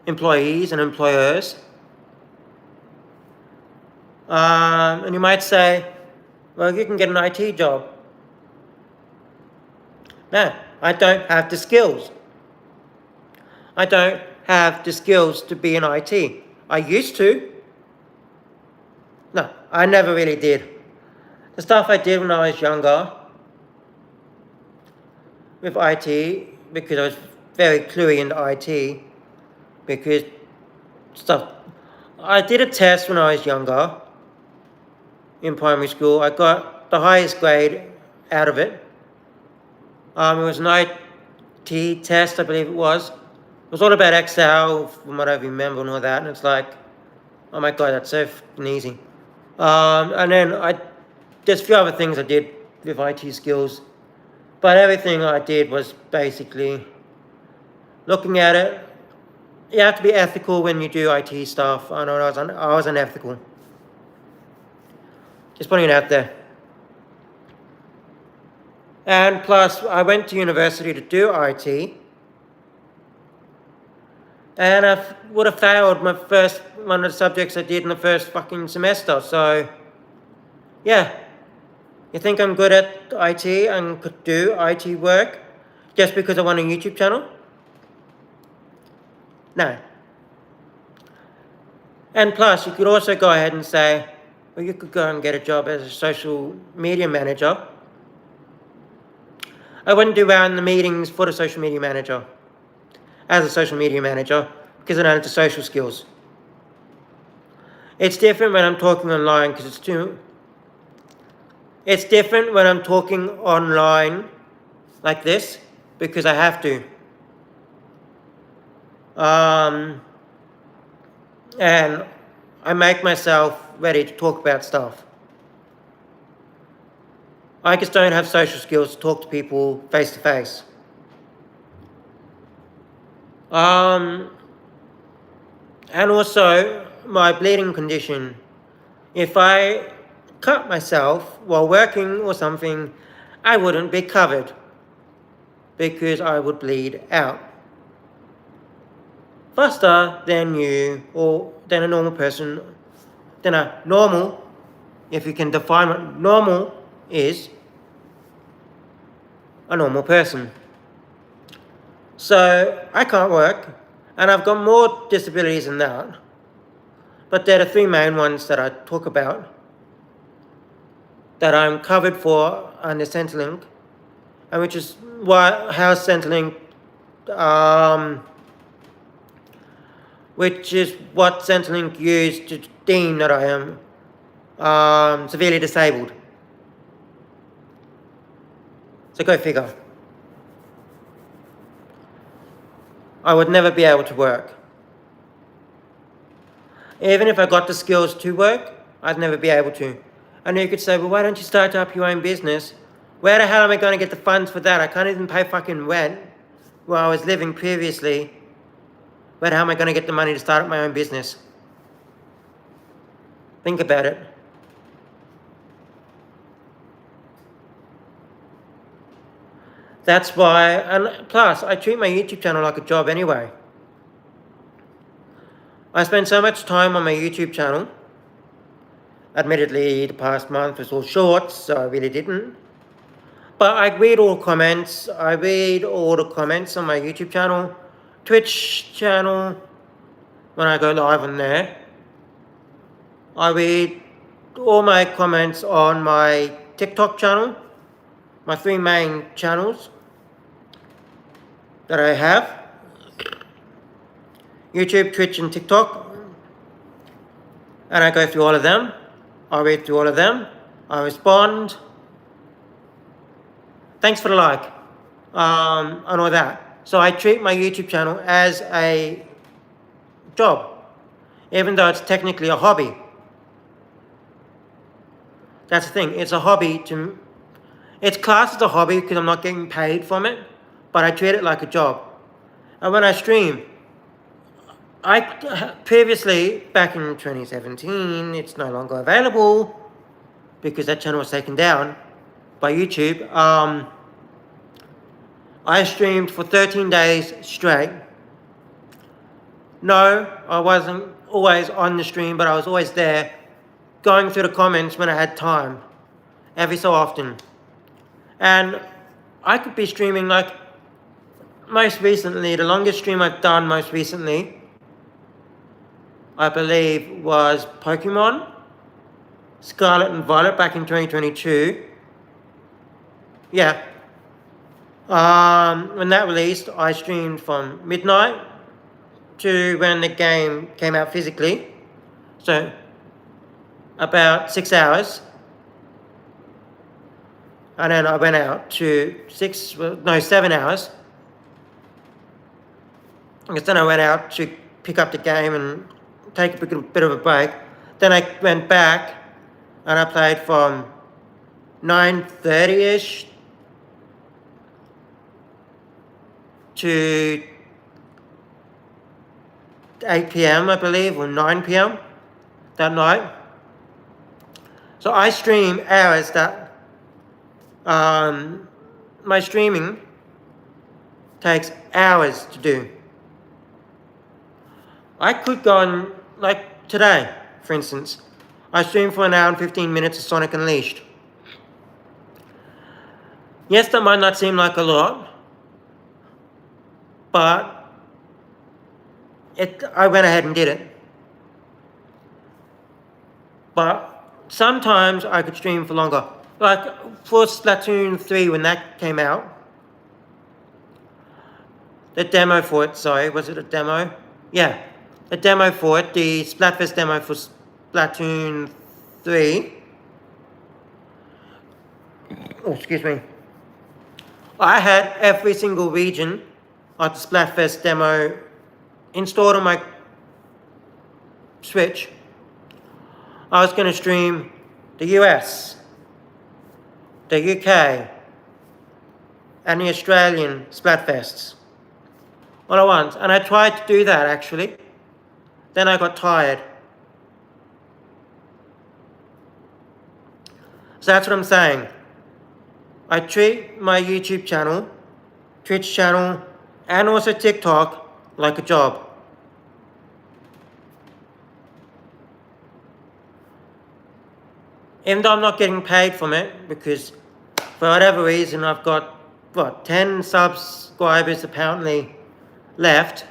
Speaker 1: employees and employers. And you might say, well, you can get an IT job. No, I don't have the skills. I don't have the skills to be in IT. I used to. No, I never really did. The stuff I did when I was younger with IT, because I was very cluey into IT, because I did a test when I was younger in primary school. I got the highest grade out of it. It was an IT test, I believe it was. It was all about Excel, from what I remember and all that, and it's like, oh my god, that's so fucking easy. And then there's a few other things I did with IT skills, but everything I did was basically looking at it. You have to be ethical when you do IT stuff. I know I was unethical. Just putting it out there. And plus, I went to university to do IT, and I would have failed one of the subjects I did in the first fucking semester. So, yeah. You think I'm good at IT and could do IT work just because I want a YouTube channel? No. And plus, you could also go ahead and say, well, you could go and get a job as a social media manager. I wouldn't do well in the meetings for the social media manager, as a social media manager, because I don't have the social skills. It's different when I'm talking online, because it's different when I'm talking online like this, because I have to. And I make myself ready to talk about stuff. I just don't have social skills to talk to people face to face. And also, my bleeding condition. If I cut myself while working or something, I wouldn't be covered because I would bleed out faster than you or than a normal person, than a normal, if you can define what normal is, a normal person. So I can't work, and I've got more disabilities than that, but they're the three main ones that I talk about that I'm covered for under Centrelink, and which is how Centrelink, which is what Centrelink used to deem that I am severely disabled. So go figure. I would never be able to work. Even if I got the skills to work, I'd never be able to. And you could say, well, why don't you start up your own business? Where the hell am I going to get the funds for that? I can't even pay fucking rent where I was living previously. Where the hell am I going to get the money to start up my own business? Think about it. That's why, and plus, I treat my YouTube channel like a job anyway. I spend so much time on my YouTube channel. Admittedly, the past month was all shorts, so I really didn't. But I read all comments. I read all the comments on my YouTube channel, Twitch channel, when I go live on there. I read all my comments on my TikTok channel, my 3 main channels that I have. YouTube, Twitch, and TikTok. And I go through all of them. I read through all of them. I respond. Thanks for the like. And all that. So I treat my YouTube channel as a job, even though it's technically a hobby. That's the thing. It's a hobby to... It's classed as a hobby because I'm not getting paid from it, but I treat it like a job. And when I stream, I previously, back in 2017, it's no longer available because that channel was taken down by YouTube. I streamed for 13 days straight. No, I wasn't always on the stream, but I was always there, going through the comments when I had time, every so often. And I could be streaming like, most recently, the longest stream I've done most recently, I believe, was Pokemon Scarlet and Violet back in 2022. Yeah. When that released, I streamed from midnight to when the game came out physically. So, about 6 hours. And then I went out to 7 hours. Because then I went out to pick up the game and take a bit of a break. Then I went back and I played from 9:30ish to 8 p.m. I believe, or 9 p.m. that night. So I stream hours that my streaming takes hours to do. I could go on, like today, for instance, I streamed for 1 hour and 15 minutes of Sonic Unleashed. Yes, that might not seem like a lot, but I went ahead and did it. But sometimes I could stream for longer. Like for Splatoon 3 when that came out, the demo for it, sorry, was it a demo? Yeah, the demo for it, the Splatfest demo for Splatoon 3. Oh, excuse me. I had every single region of the Splatfest demo installed on my Switch. I was going to stream the US, the UK, and the Australian Splatfests all at once. And I tried to do that actually. Then I got tired. So that's what I'm saying. I treat my YouTube channel, Twitch channel, and also TikTok like a job. Even though I'm not getting paid from it, because for whatever reason I've got, 10 subscribers apparently left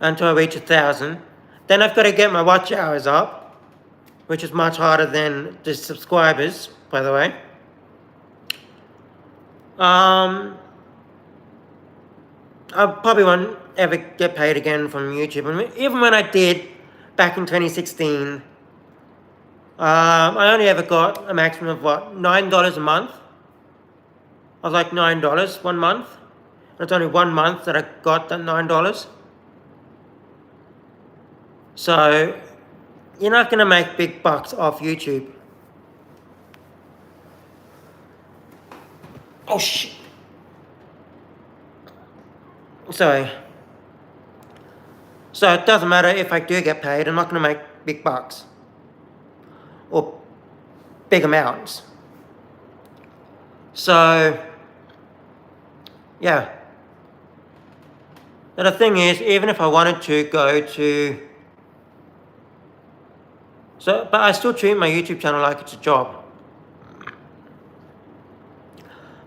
Speaker 1: until I reach 1,000. Then I've got to get my watch hours up, which is much harder than the subscribers, by the way. I probably won't ever get paid again from YouTube. I mean, even when I did back in 2016, I only ever got a maximum of $9 a month. I was like $9 1 month. It's only 1 month that I got that $9. So you're not going to make big bucks off YouTube. Oh shit. Sorry. So it doesn't matter if I do get paid, I'm not going to make big bucks. Or big amounts. So, yeah. Now the thing is, even if I wanted to go to... But I still treat my YouTube channel like it's a job.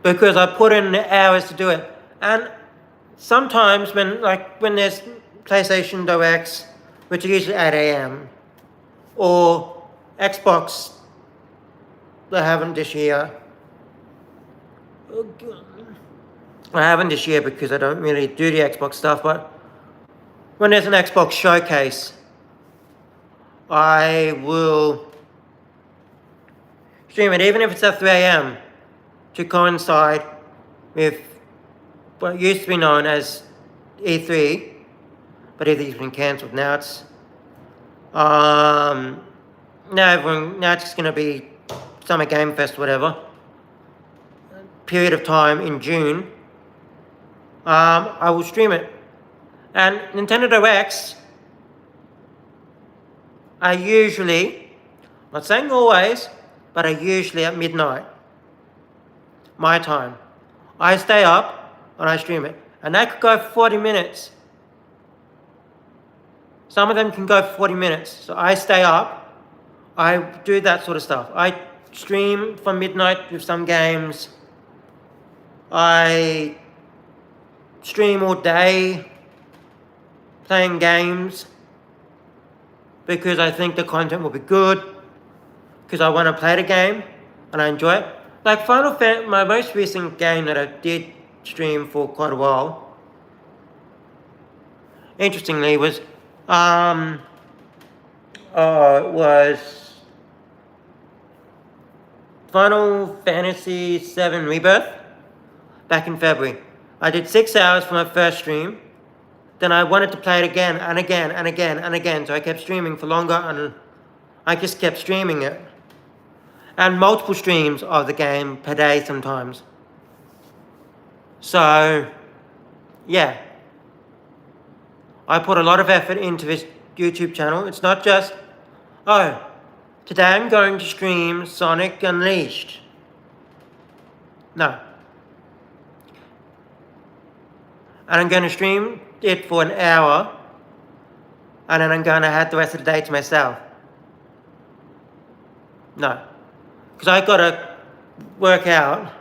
Speaker 1: Because I put in the hours to do it. And sometimes when there's PlayStation Direct, which are usually 8 a.m, or Xbox, they haven't this year. I haven't this year because I don't really do the Xbox stuff, but when there's an Xbox showcase, I will stream it, even if it's at 3 a.m, to coincide with what used to be known as E3, but E3's been cancelled. Now it's now it's just gonna be Summer Game Fest, whatever period of time in June. I will stream it. And Nintendo Directs are usually, not saying always, but are usually at midnight, my time. I stay up and I stream it. And that could go for 40 minutes. Some of them can go for 40 minutes. So I stay up, I do that sort of stuff. I stream from midnight with some games. I stream all day playing games because I think the content will be good, because I want to play the game and I enjoy it. Like Final Fantasy, my most recent game that I did stream for quite a while, interestingly, was Final Fantasy VII Rebirth back in February. I did 6 hours for my first stream. Then I wanted to play it again and again and again and again. So I kept streaming for longer and I just kept streaming it. And multiple streams of the game per day sometimes. So, yeah. I put a lot of effort into this YouTube channel. It's not just, oh, today I'm going to stream Sonic Unleashed. No. And I'm going to stream it for an hour, and then I'm going to have the rest of the day to myself. No. Because I got to work out.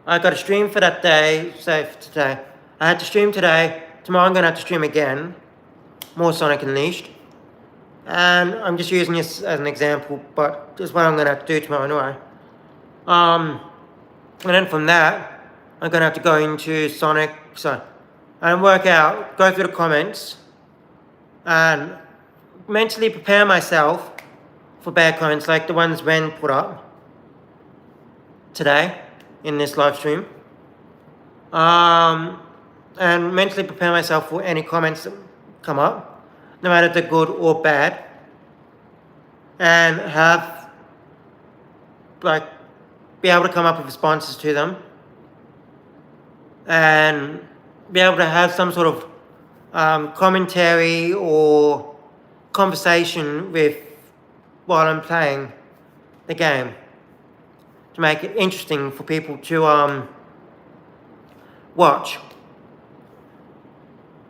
Speaker 1: I got to stream for that day, say for today. I had to stream today. Tomorrow I'm going to have to stream again. More Sonic Unleashed. And I'm just using this as an example, but just what I'm going to have to do tomorrow anyway. And then from that, I'm going to have to go into Sonic, and work out, go through the comments, and mentally prepare myself for bad comments like the ones Ren put up today in this live stream. And mentally prepare myself for any comments that come up, no matter if they're good or bad, and have, be able to come up with responses to them, and be able to have some sort of commentary or conversation with while I'm playing the game, to make it interesting for people to watch.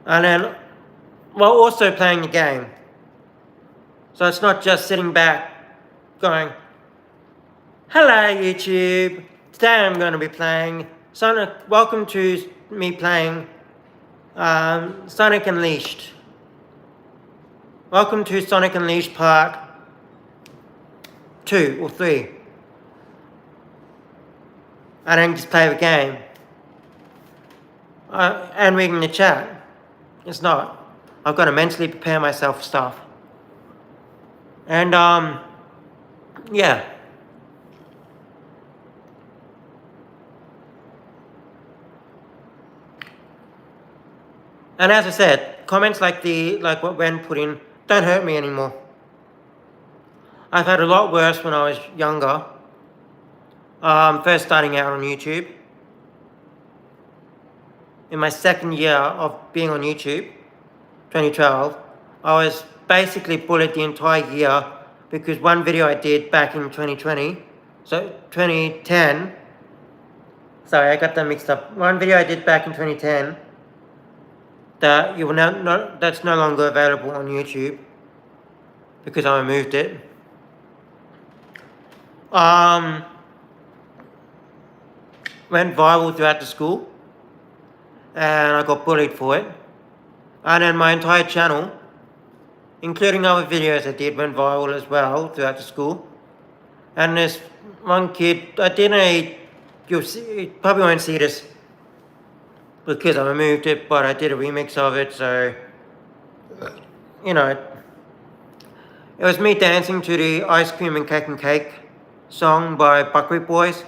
Speaker 1: And then while also playing the game. So it's not just sitting back going, hello YouTube, today I'm going to be playing Sonic, welcome to me playing Sonic Unleashed. Welcome to Sonic Unleashed Part 2 or 3. I don't just play the game. And reading the chat. It's not. I've got to mentally prepare myself for stuff. And, yeah. And as I said, comments like what Wen put in don't hurt me anymore. I've had a lot worse when I was younger. First starting out on YouTube. In my second year of being on YouTube, 2012, I was basically bullied the entire year because one video I did back in 2020, so 2010, sorry, I got that mixed up. One video I did back in 2010 that that's no longer available on YouTube because I removed it. Went viral throughout the school, and I got bullied for it. And then my entire channel, including other videos I did, went viral as well throughout the school. And this one kid, you probably won't see this because I removed it, but I did a remix of it, so, you know, it was me dancing to the Ice Cream and Cake song by Buckwheat Boys.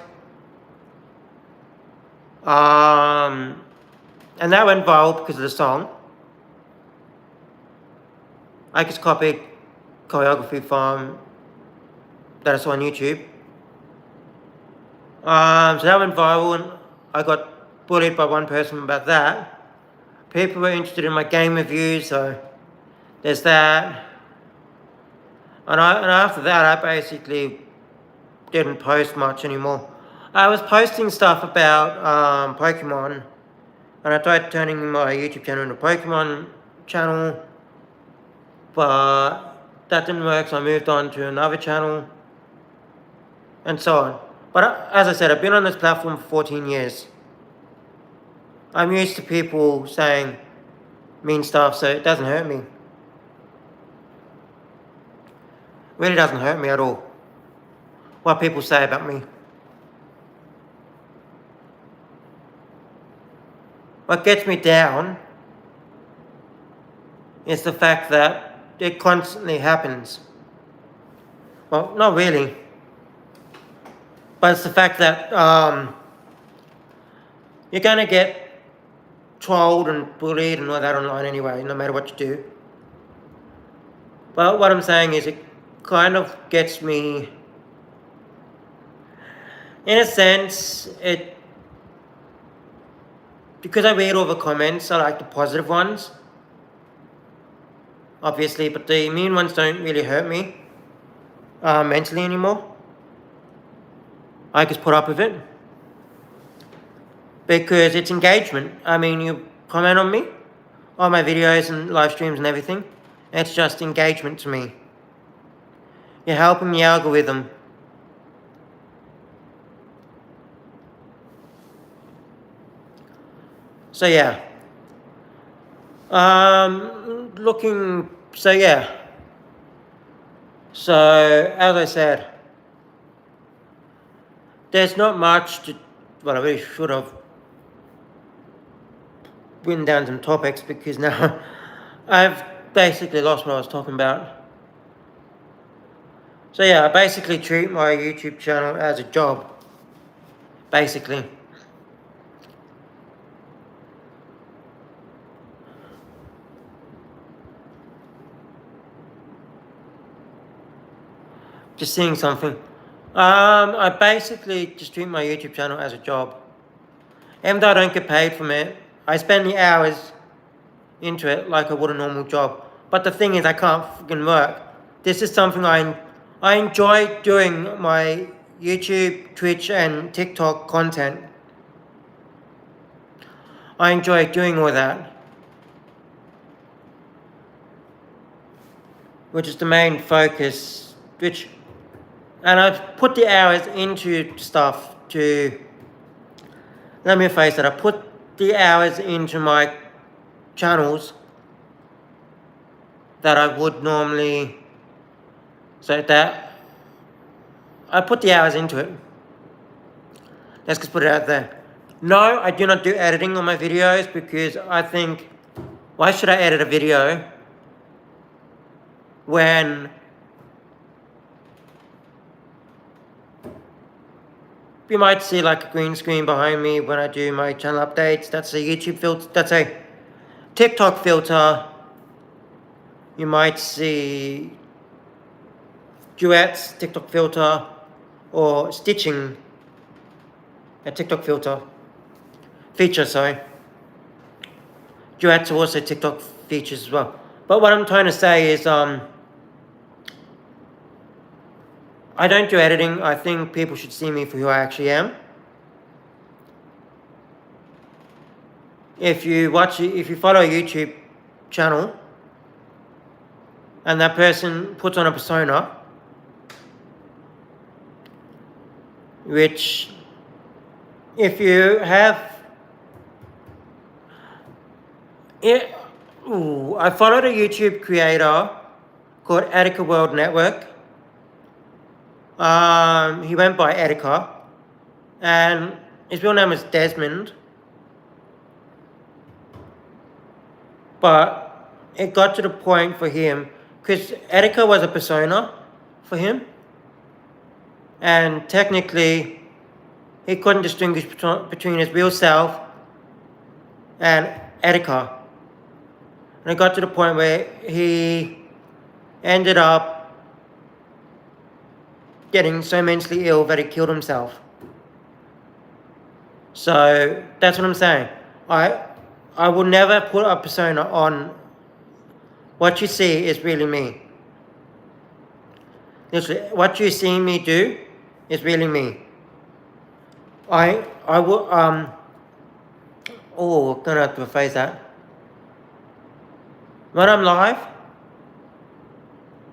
Speaker 1: And that went viral because of the song. I just copied choreography from that I saw on YouTube. So that went viral, and I got bullied by one person about that. People were interested in my game reviews, so there's that. And after that, I basically didn't post much anymore. I was posting stuff about Pokemon, and I tried turning my YouTube channel into a Pokemon channel, but that didn't work, so I moved on to another channel, and so on. But as I said, I've been on this platform for 14 years. I'm used to people saying mean stuff, so it doesn't hurt me. Really doesn't hurt me at all what people say about me. What gets me down is the fact that it constantly happens. Well, not really. But it's the fact that you're going to get trolled and bullied and all that online anyway, no matter what you do. But what I'm saying is it kind of gets me, in a sense, because I read all the comments, I like the positive ones, obviously, but the mean ones don't really hurt me mentally anymore. I just put up with it because it's engagement. I mean, you comment on me, on my videos and live streams and everything. It's just engagement to me. You're helping the algorithm. So yeah. So as I said, there's not much to, well, I really should have written down some topics because now I've basically lost what I was talking about. So yeah, I basically treat my YouTube channel as a job, basically. Just seeing something. I basically just treat my YouTube channel as a job. Even though I don't get paid from it, I spend the hours into it like I would a normal job. But the thing is, I can't fucking work. This is something I enjoy doing, my YouTube, Twitch, and TikTok content. I enjoy doing all that, which is the main focus, and I've put the hours into stuff to, let me face it, I put the hours into my channels that I would normally, so that I put the hours into it. Let's just put it out there. No, I do not do editing on my videos because I think, why should I edit a video when you might see like a green screen behind me when I do my channel updates? That's a YouTube filter. TikTok filter, you might see duets, TikTok filter, or stitching, a TikTok filter feature, sorry. Duets are also TikTok features as well. But what I'm trying to say is, I don't do editing. I think people should see me for who I actually am. If you follow a YouTube channel and that person puts on a persona, which if you have it, I followed a YouTube creator called Attica World Network. He went by Attica, and his real name is Desmond. But it got to the point for him, because Attica was a persona for him, and technically he couldn't distinguish between his real self and Attica. And it got to the point where he ended up getting so mentally ill that he killed himself. So that's what I'm saying. I will never put a persona on. What you see is really me. Literally, what you see me do is really me. I will gonna have to rephrase that. When I'm live,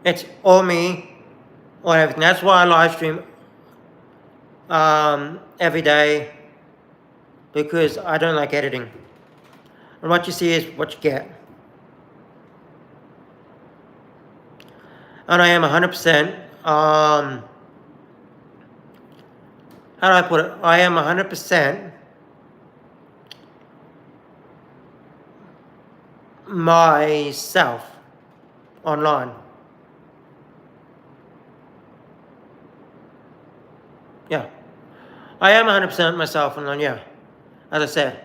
Speaker 1: it's all me, or everything. That's why I live stream every day, because I don't like editing. And what you see is what you get. And I am 100%, how do I put it? I am 100% myself online. Yeah. I am 100% myself online, yeah. As I said.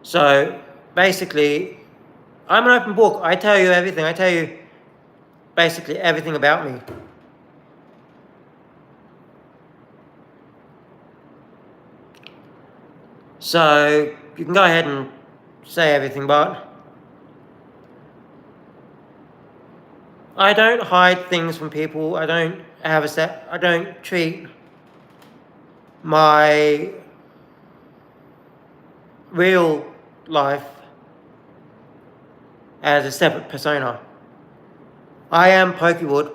Speaker 1: So, basically, I'm an open book. I tell you everything. I tell you basically everything about me. So, you can go ahead and say everything, but I don't hide things from people. I don't treat my real life as a separate persona. I am Pokewood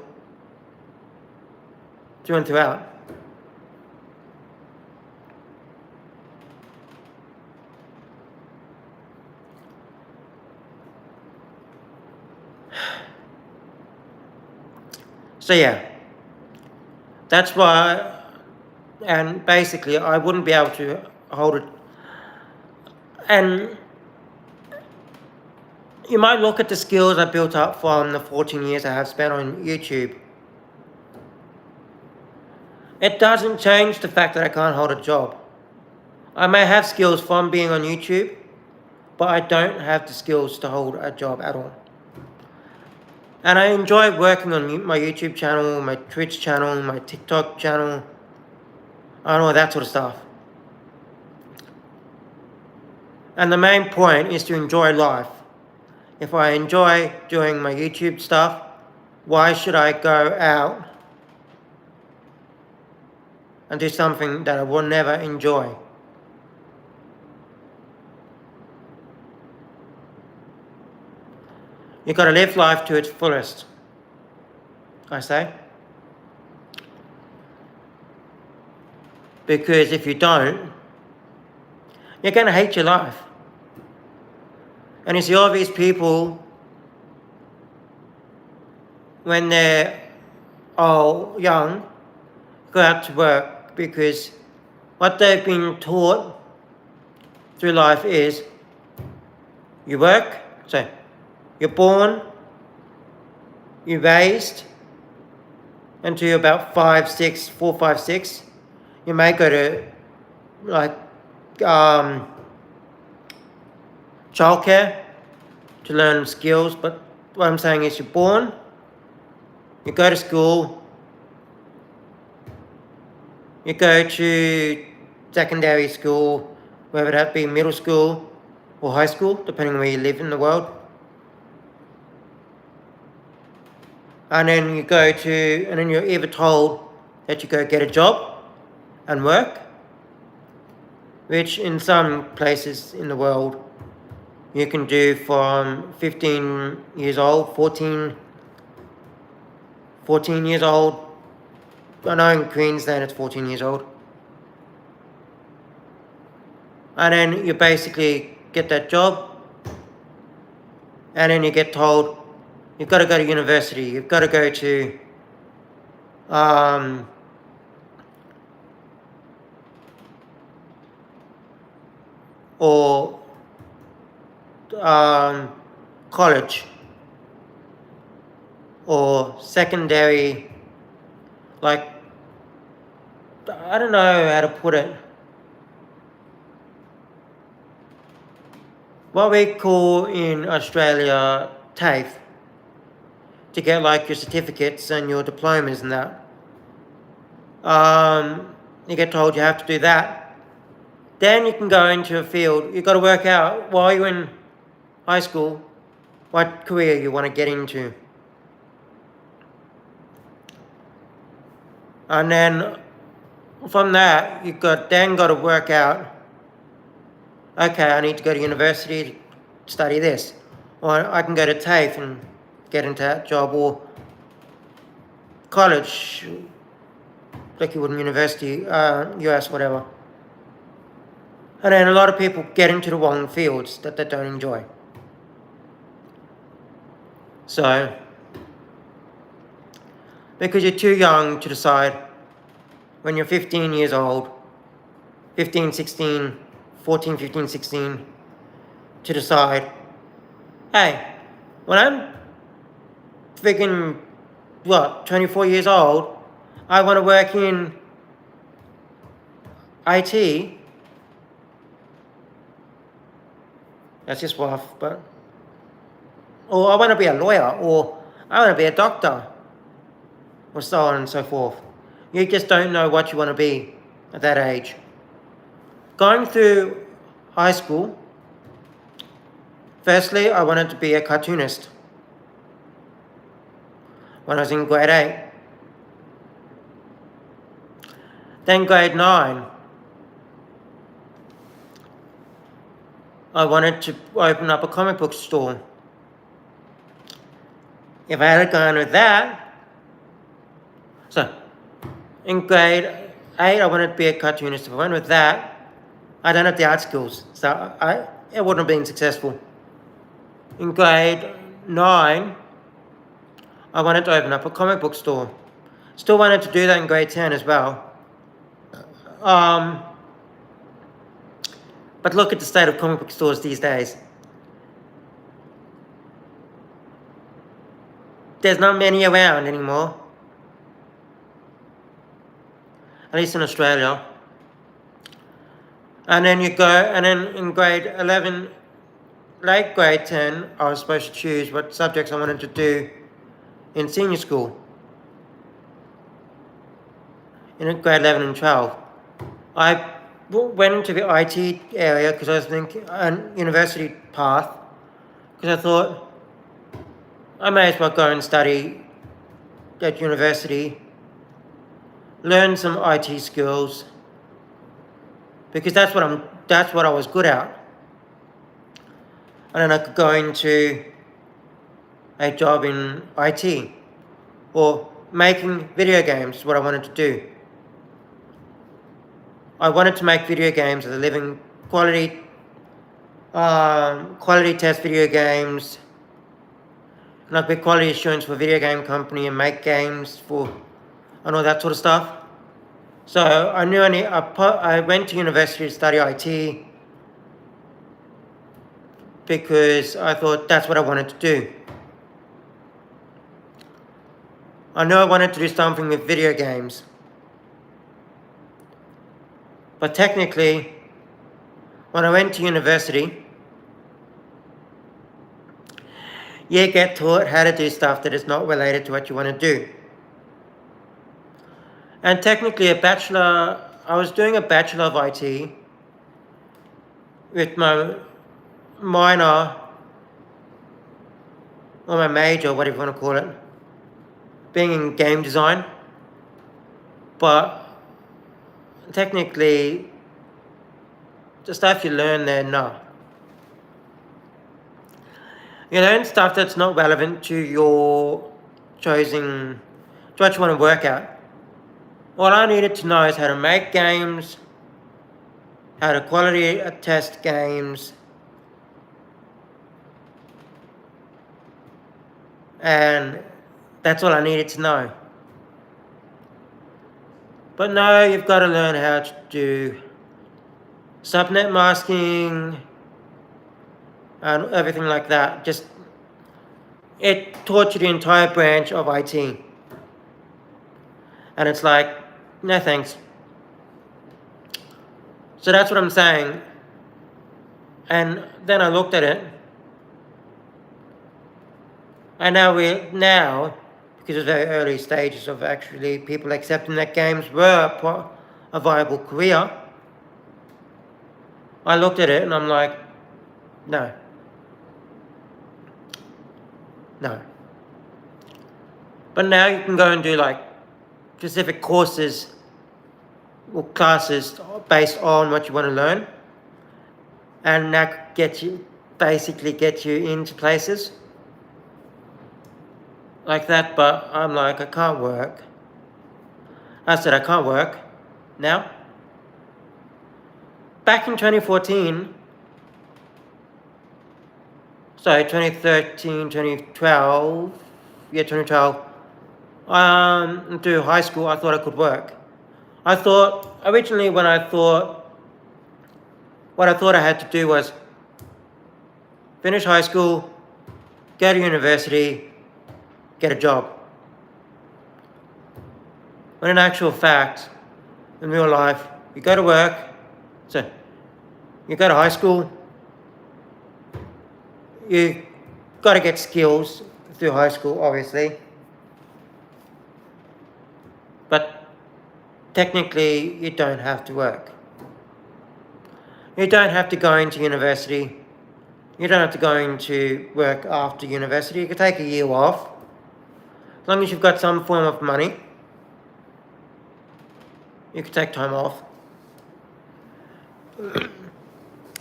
Speaker 1: through and throughout. So yeah, that's why, and basically I wouldn't be able to hold it. And you might look at the skills I built up from the 14 years I have spent on YouTube. It doesn't change the fact that I can't hold a job. I may have skills from being on YouTube, but I don't have the skills to hold a job at all. And I enjoy working on my YouTube channel, my Twitch channel, my TikTok channel, and all that sort of stuff. And the main point is to enjoy life. If I enjoy doing my YouTube stuff, why should I go out and do something that I will never enjoy? You've got to live life to its fullest, I say. Because if you don't, you're going to hate your life. And you see all these people, when they're all young, go out to work because what they've been taught through life is you work, so you're born, you're raised until you're about 4, 5, 6. You may go to like childcare, to learn skills, but what I'm saying is you're born, you go to school, you go to secondary school, whether that be middle school or high school, depending on where you live in the world. And then you're either told that you go get a job and work, which in some places in the world you can do from 15 years old, 14 years old. I know in Queensland it's 14 years old. And then you basically get that job, and then you get told you've got to go to university, you've got to go to or college or secondary, like, I don't know how to put it. What we call in Australia TAFE, to get like your certificates and your diplomas and that. You get told you have to do that. Then you can go into a field. You've got to work out while you're in high school what career you want to get into. And then from that, you've got to work out, okay, I need to go to university to study this. Or I can go to TAFE and get into that job, or college, like you would in university, US, whatever. And then a lot of people get into the wrong fields that they don't enjoy. So, because you're too young to decide when you're 15 years old, 15, 16, 14, 15, 16, to decide, hey, when I'm freaking, 24 years old, I want to work in IT. That's just rough, but... Or I want to be a lawyer, or I want to be a doctor, or so on and so forth. You just don't know what you want to be at that age. Going through high school, firstly, I wanted to be a cartoonist when I was in grade 8. Then grade 9, I wanted to open up a comic book store. If I had gone with that, so in grade 8 I wanted to be a cartoonist. If I went with that, I don't have the art skills, so it wouldn't have been successful. In grade 9, I wanted to open up a comic book store. Still wanted to do that in grade 10 as well. But look at the state of comic book stores these days. There's not many around anymore. At least in Australia. And then in grade 11, late grade 10, I was supposed to choose what subjects I wanted to do in senior school. In grade 11 and 12. I went into the IT area because I was thinking, university path, because I thought I may as well go and study at university, learn some IT skills, because that's what I was good at. And then I could go into a job in IT, or making video games is what I wanted to do. I wanted to make video games as a living quality test video games, like be quality assurance for a video game company and make games and all that sort of stuff. So I knew I went to university to study IT because I thought that's what I wanted to do. I knew I wanted to do something with video games. But technically, when I went to university, you get taught how to do stuff that is not related to what you want to do. And technically I was doing a Bachelor of IT with my minor, or my major, whatever you want to call it, being in game design. But technically, the stuff you learn there, no. You learn stuff that's not relevant to your choosing, to what you want to work at. All I needed to know is how to make games, how to quality test games, and that's all I needed to know. But no, you've got to learn how to do subnet masking and everything like that. Just, it taught you the entire branch of IT. And it's like, no thanks. So that's what I'm saying. And then I looked at it. And now, because of very early stages of actually people accepting that games were a viable career, I looked at it and I'm like, no. No. But now you can go and do like specific courses or classes based on what you want to learn, and that basically get you into places like that. But I'm like, I can't work. I said I can't work now. Back in 2014, so 2013, 2012, 2012, through high school, I thought I could work. I thought, originally what I thought I had to do was finish high school, go to university, get a job. When in actual fact, in real life, you go to work, so you go to high school, you got to get skills through high school, obviously. But technically, you don't have to work. You don't have to go into university. You don't have to go into work after university. You can take a year off. As long as you've got some form of money, you can take time off.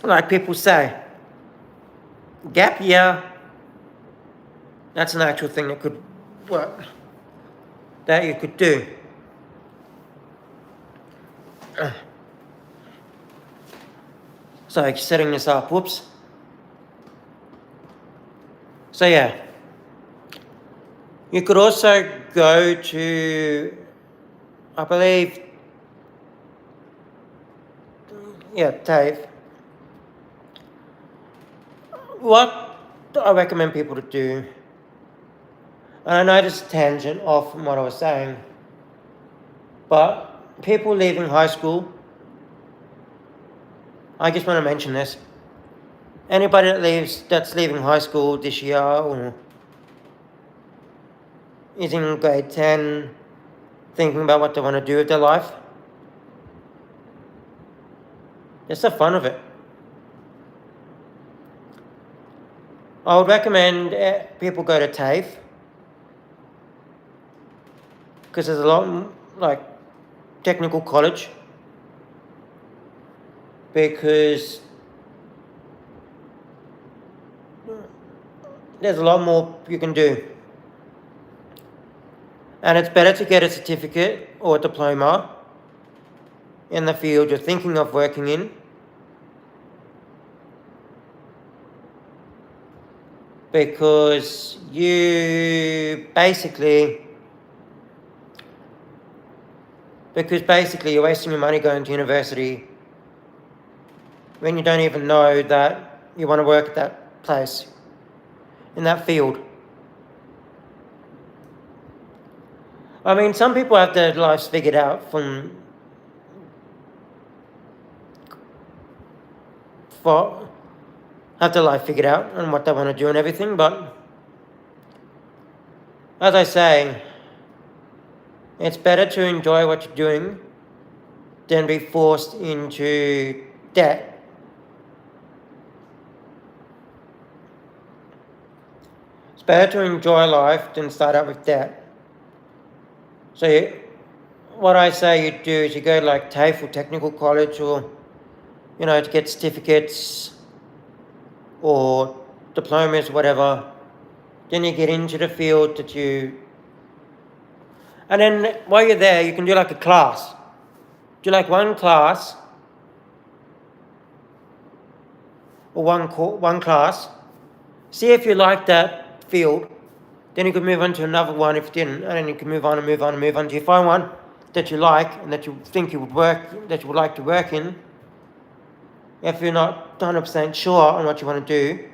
Speaker 1: Like people say, gap year, that's an actual thing that could work, that you could do. So setting this up, whoops. So yeah, you could also go to, I believe, TAFE. What I recommend people to do, and I know this is a tangent off from what I was saying, but people leaving high school, I just want to mention this. Anybody that's leaving high school this year or is in grade 10 thinking about what they want to do with their life, just the fun of it. I would recommend people go to TAFE, because there's a lot, like, technical college, because there's a lot more you can do. And it's better to get a certificate or a diploma in the field you're thinking of working in, because you're basically you're wasting your money going to university when you don't even know that you want to work at that place, in that field. I mean, some people have their lives figured out have their life figured out and what they want to do and everything, but As I say, it's better to enjoy what you're doing than be forced into debt. It's better to enjoy life than start out with debt. So what I say you do is you go to like TAFE or technical college, or to get certificates or diplomas, whatever. Then you get into the field and then while you're there, you can do like a class. Do like one class or one class. See if you like that field. Then you can move on to another one if you didn't, and then you can move on and move on and move on until you find one that you like and that you think you would like to work in. If you're not 100% sure on what you want to do,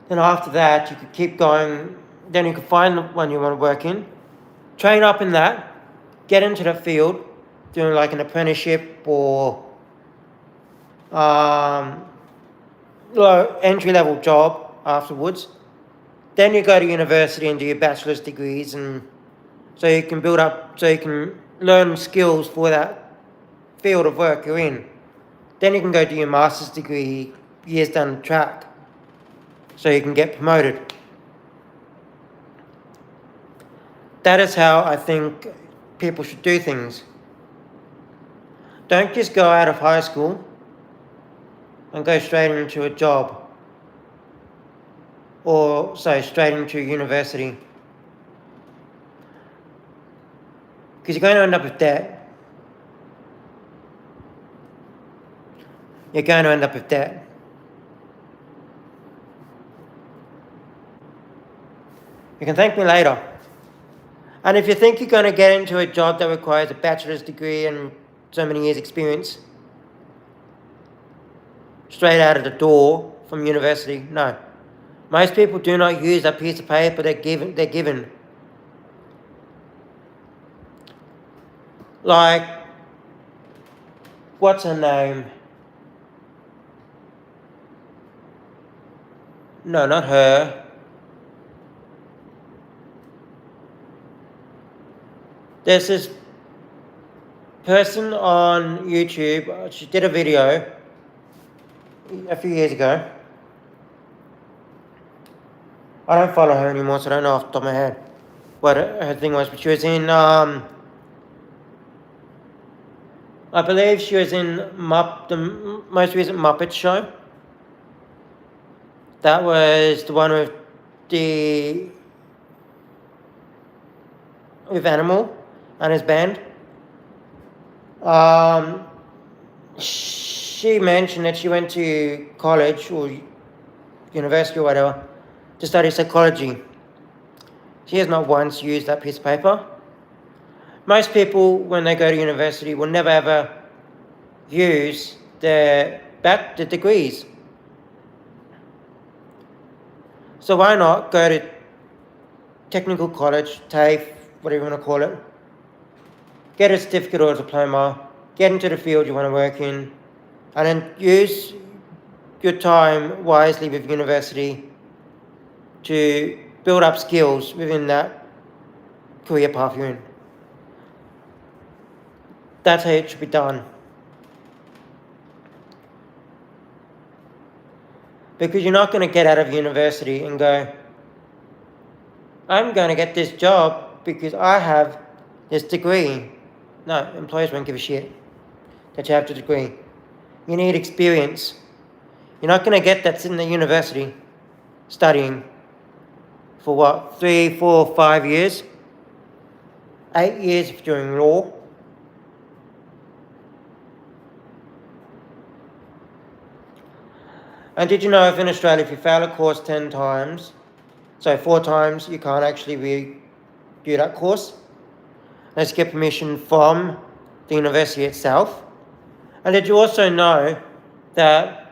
Speaker 1: then after that you could keep going. Then you can find the one you want to work in, train up in that, get into the field, doing like an apprenticeship or entry-level job afterwards. Then you go to university and do your bachelor's degrees, and so you can learn skills for that field of work you're in. Then you can go do your master's degree years down the track, so you can get promoted. That is how I think people should do things. Don't just go out of high school and go straight into a job, or straight into university, because you're going to end up with debt. You're going to end up with debt. You can thank me later. And if you think you're going to get into a job that requires a bachelor's degree and so many years experience straight out of the door from university, no. Most people do not use that piece of paper they're given. Like, what's her name? No, not her. There's this person on YouTube, she did a video a few years ago. I don't follow her anymore, so I don't know off the top of my head what her thing was, but she was in, I believe she was in the most recent Muppet show. That was the one with Animal and his band. She mentioned that she went to college or university or whatever to study psychology. She has not once used that piece of paper. Most people, when they go to university, will never ever use the degrees. So why not go to technical college, TAFE, whatever you want to call it, get a certificate or a diploma, get into the field you want to work in, and then use your time wisely with university to build up skills within that career path you're in. That's how it should be done. Because you're not going to get out of university and go, I'm going to get this job because I have this degree. No, employers won't give a shit that you have the degree. You need experience. You're not going to get that sitting at university studying for what, 3, 4, 5 years? 8 years if you're doing law. And did you know if in Australia, if you fail a course 10 times, so 4 times, you can't actually redo that course? Let's get permission from the university itself. And did you also know that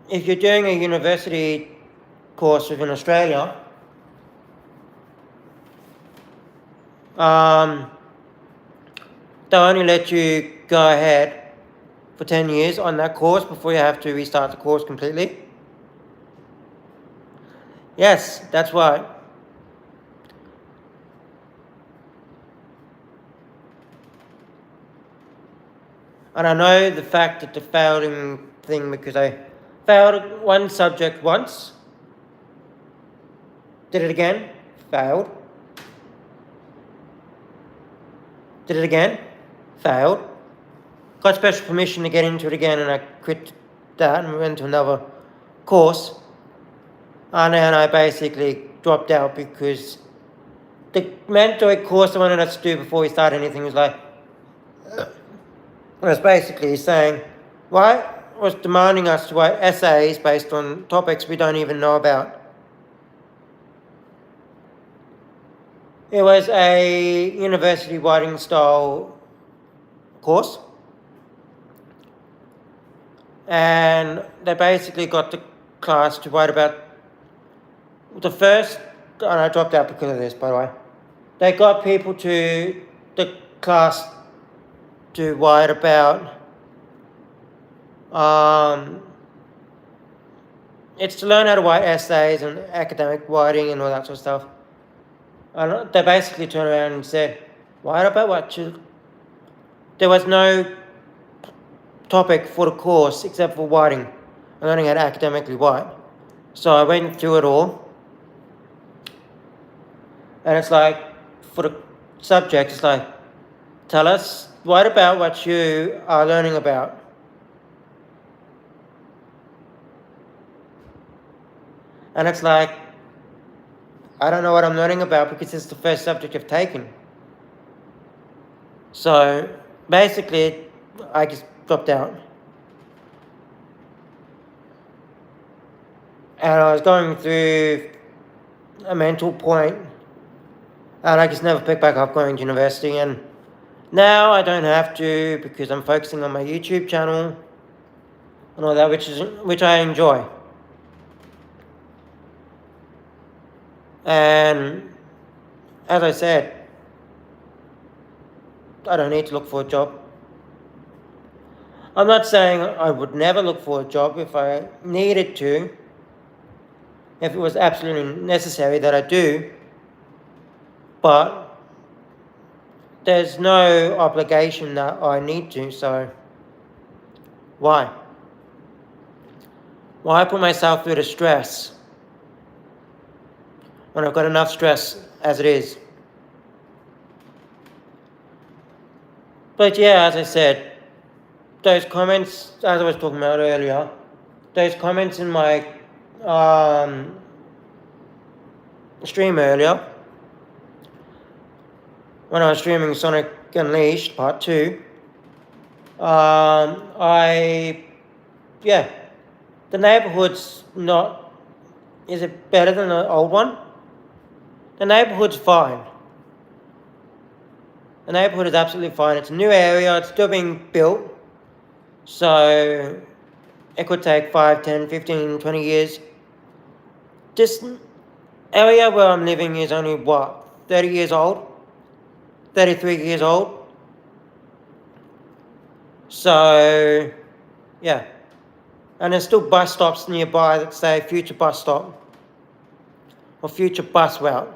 Speaker 1: if you're doing a university course within Australia, they'll only let you go ahead for 10 years on that course before you have to restart the course completely? Yes, that's right. And I know the fact that the failing thing because I failed one subject once, did it again, failed, did it again, failed, got special permission to get into it again, and I quit that and went to another course. And then I basically dropped out because the mandatory course I wanted us to do before we started anything was basically saying, why was demanding us to write essays based on topics we don't even know about. It was a university writing style course, and they basically got the class to write about the first, and I dropped out because of this, by the way. They got people to the class to write about, it's to learn how to write essays and academic writing and all that sort of stuff. And they basically turned around and said, write about what you... There was no topic for the course except for writing and learning how to academically write. So I went through it all. And it's like, for the subject, it's like, tell us, write about what you are learning about. And it's like, I don't know what I'm learning about because it's the first subject I've taken. So basically, I just dropped out. And I was going through a mental point, and I just never picked back up going to university. And now I don't have to because I'm focusing on my YouTube channel and all that, which I enjoy. And as I said, I don't need to look for a job. I'm not saying I would never look for a job if I needed to, if it was absolutely necessary that I do, but there's no obligation that I need to, so why? Why put myself through the stress when I've got enough stress as it is? But yeah, as I said, those comments, as I was talking about earlier, those comments in my stream earlier, when I was streaming Sonic Unleashed Part 2, the neighborhood's not, is it better than the old one? The neighborhood's fine. The neighborhood is absolutely fine. It's a new area, it's still being built, so it could take 5, 10, 15, 20 years. This area where I'm living is only, 30 years old? 33 years old? So, yeah. And there's still bus stops nearby that say future bus stop or future bus route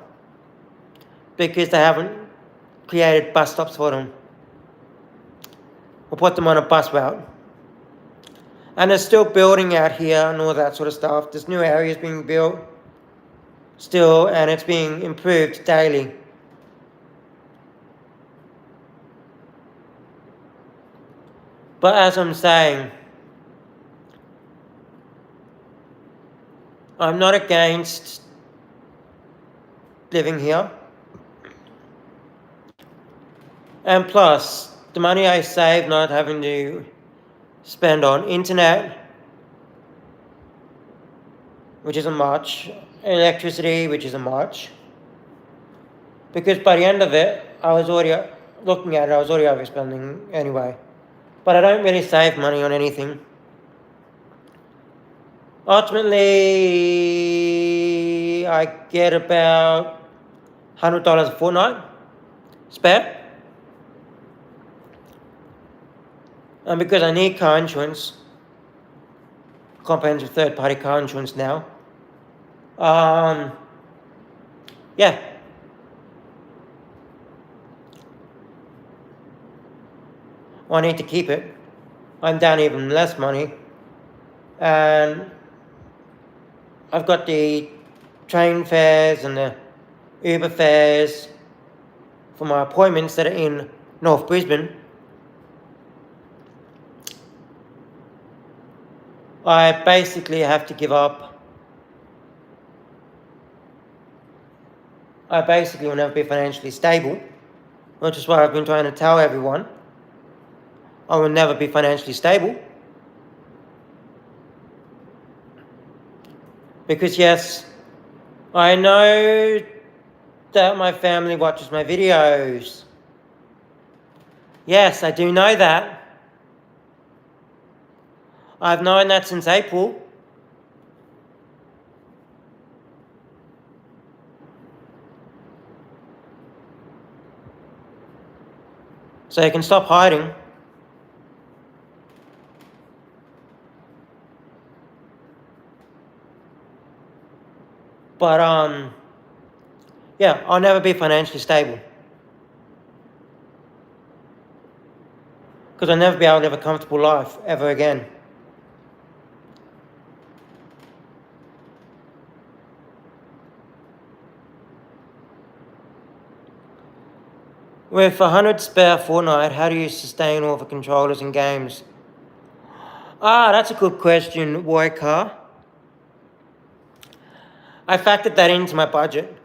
Speaker 1: because they haven't created bus stops for them or put them on a bus route. And there's still building out here and all that sort of stuff. There's new areas being built still, and it's being improved daily. But as I'm saying, I'm not against living here. And plus, the money I save not having to spend on internet, which isn't much, electricity, which isn't much, because by the end of it, I was already looking at it, I was already overspending anyway. But I don't really save money on anything. Ultimately, I get about $100 a fortnight spare. And because I need car insurance, comprehensive third-party car insurance now, yeah. I need to keep it I'm down even less money. And I've got the train fares and the Uber fares for my appointments that are in North Brisbane. I basically have to give up. I basically will never be financially stable, which is why I've been trying to tell everyone I will never be financially stable. Because yes, I know that my family watches my videos. Yes, I do know that. I've known that since April. So you can stop hiding. But yeah, I'll never be financially stable. Because I'll never be able to live a comfortable life ever again. With 100 spare Fortnite, how do you sustain all the controllers and games? That's a good question, Warwick. I factored that into my budget.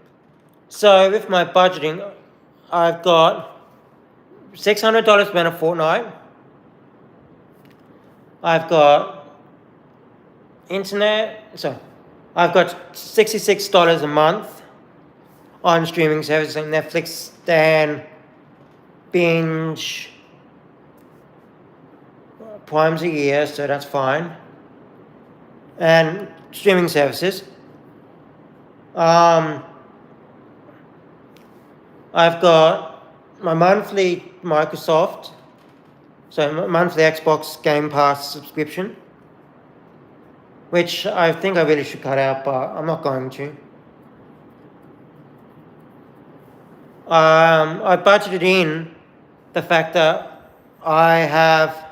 Speaker 1: So with my budgeting, I've got $600 spent a Fortnite. I've got internet. So I've got $66 a month on streaming services like Netflix, Stan, Binge, Prime's a year, so that's fine. And streaming services. I've got my monthly Microsoft, so monthly Xbox Game Pass subscription, which I think I really should cut out, but I'm not going to. I budgeted in the fact that I have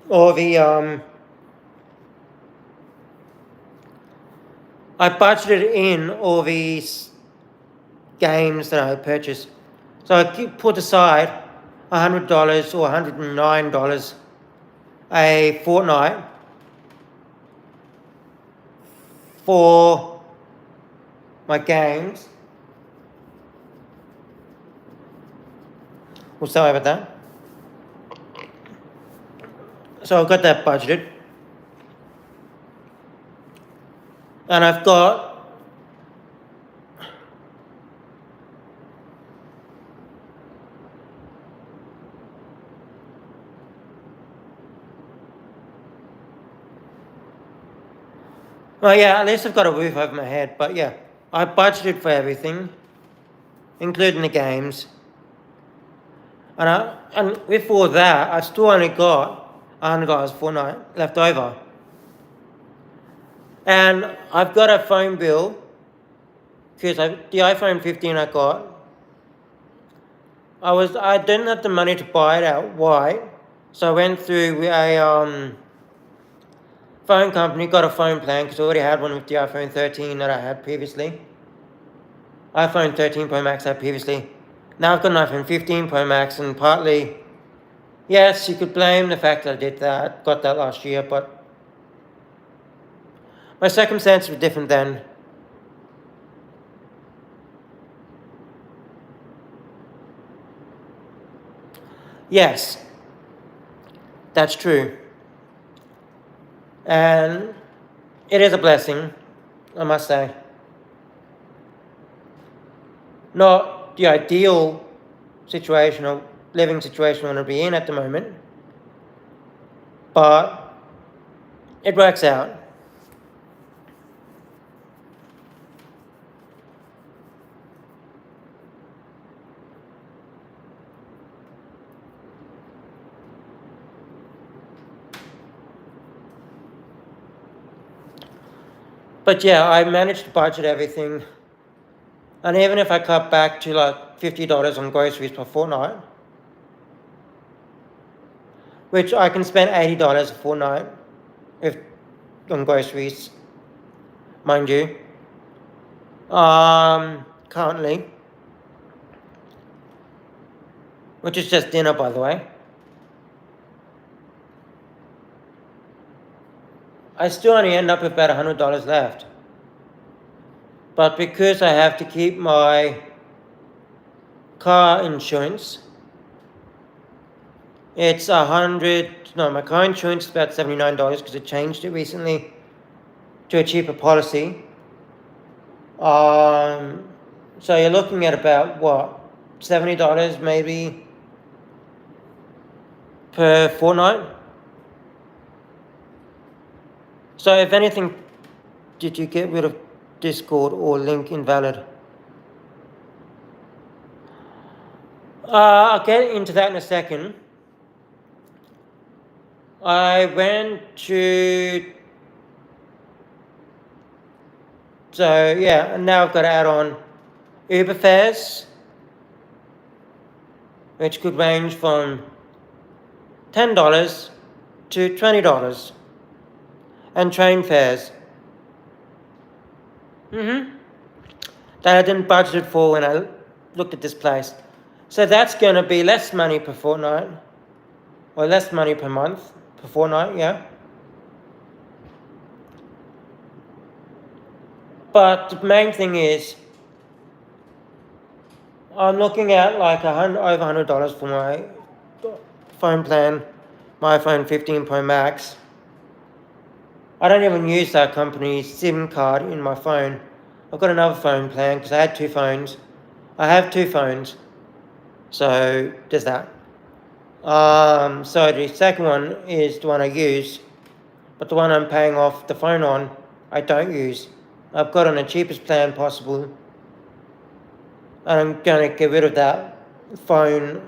Speaker 1: all the I budgeted in all these games that I purchased. So I put aside $100 or $109 a fortnight for my games. Well, sorry about that. So I've got that budgeted. And I've got well, yeah, at least I've got a roof over my head. But yeah, I budgeted for everything, including the games. And with all that, I still only got $100 Fortnite left over. And I've got a phone bill, because the iPhone 15 I got, I didn't have the money to buy it outright, so I went through a phone company, got a phone plan, because I already had one with the iPhone 13 that I had previously. iPhone 13 Pro Max I had previously. Now I've got an iPhone 15 Pro Max, and partly, yes, you could blame the fact that I did that, got that last year, but my circumstances were different then. Yes, that's true. And it is a blessing, I must say. Not the ideal situation or living situation I want to be in at the moment, but it works out. But yeah, I managed to budget everything. And even if I cut back to like $50 on groceries per fortnight, which I can spend $80 a fortnight if on groceries, mind you. Currently, which is just dinner, by the way. I still only end up with about $100 left. But because I have to keep my car insurance, it's my car insurance is about $79 because it changed it recently to a cheaper policy. So you're looking at about what, $70 maybe per fortnight. So if anything, did you get rid of Discord or link invalid? I'll get into that in a second. I went to... So yeah, and now I've got to add on Uber fares, which could range from $10 to $20. And train fares. That I didn't budget for when I looked at this place. So that's going to be less money per fortnight, or less money per month, per fortnight, yeah. But the main thing is, I'm looking at like over $100 for my phone plan, my iPhone 15 Pro Max. I don't even use that company's SIM card in my phone. I've got another phone plan because I had two phones. I have two phones. So there's that. So the second one is the one I use, but the one I'm paying off the phone on, I don't use. I've got on the cheapest plan possible, and I'm going to get rid of that phone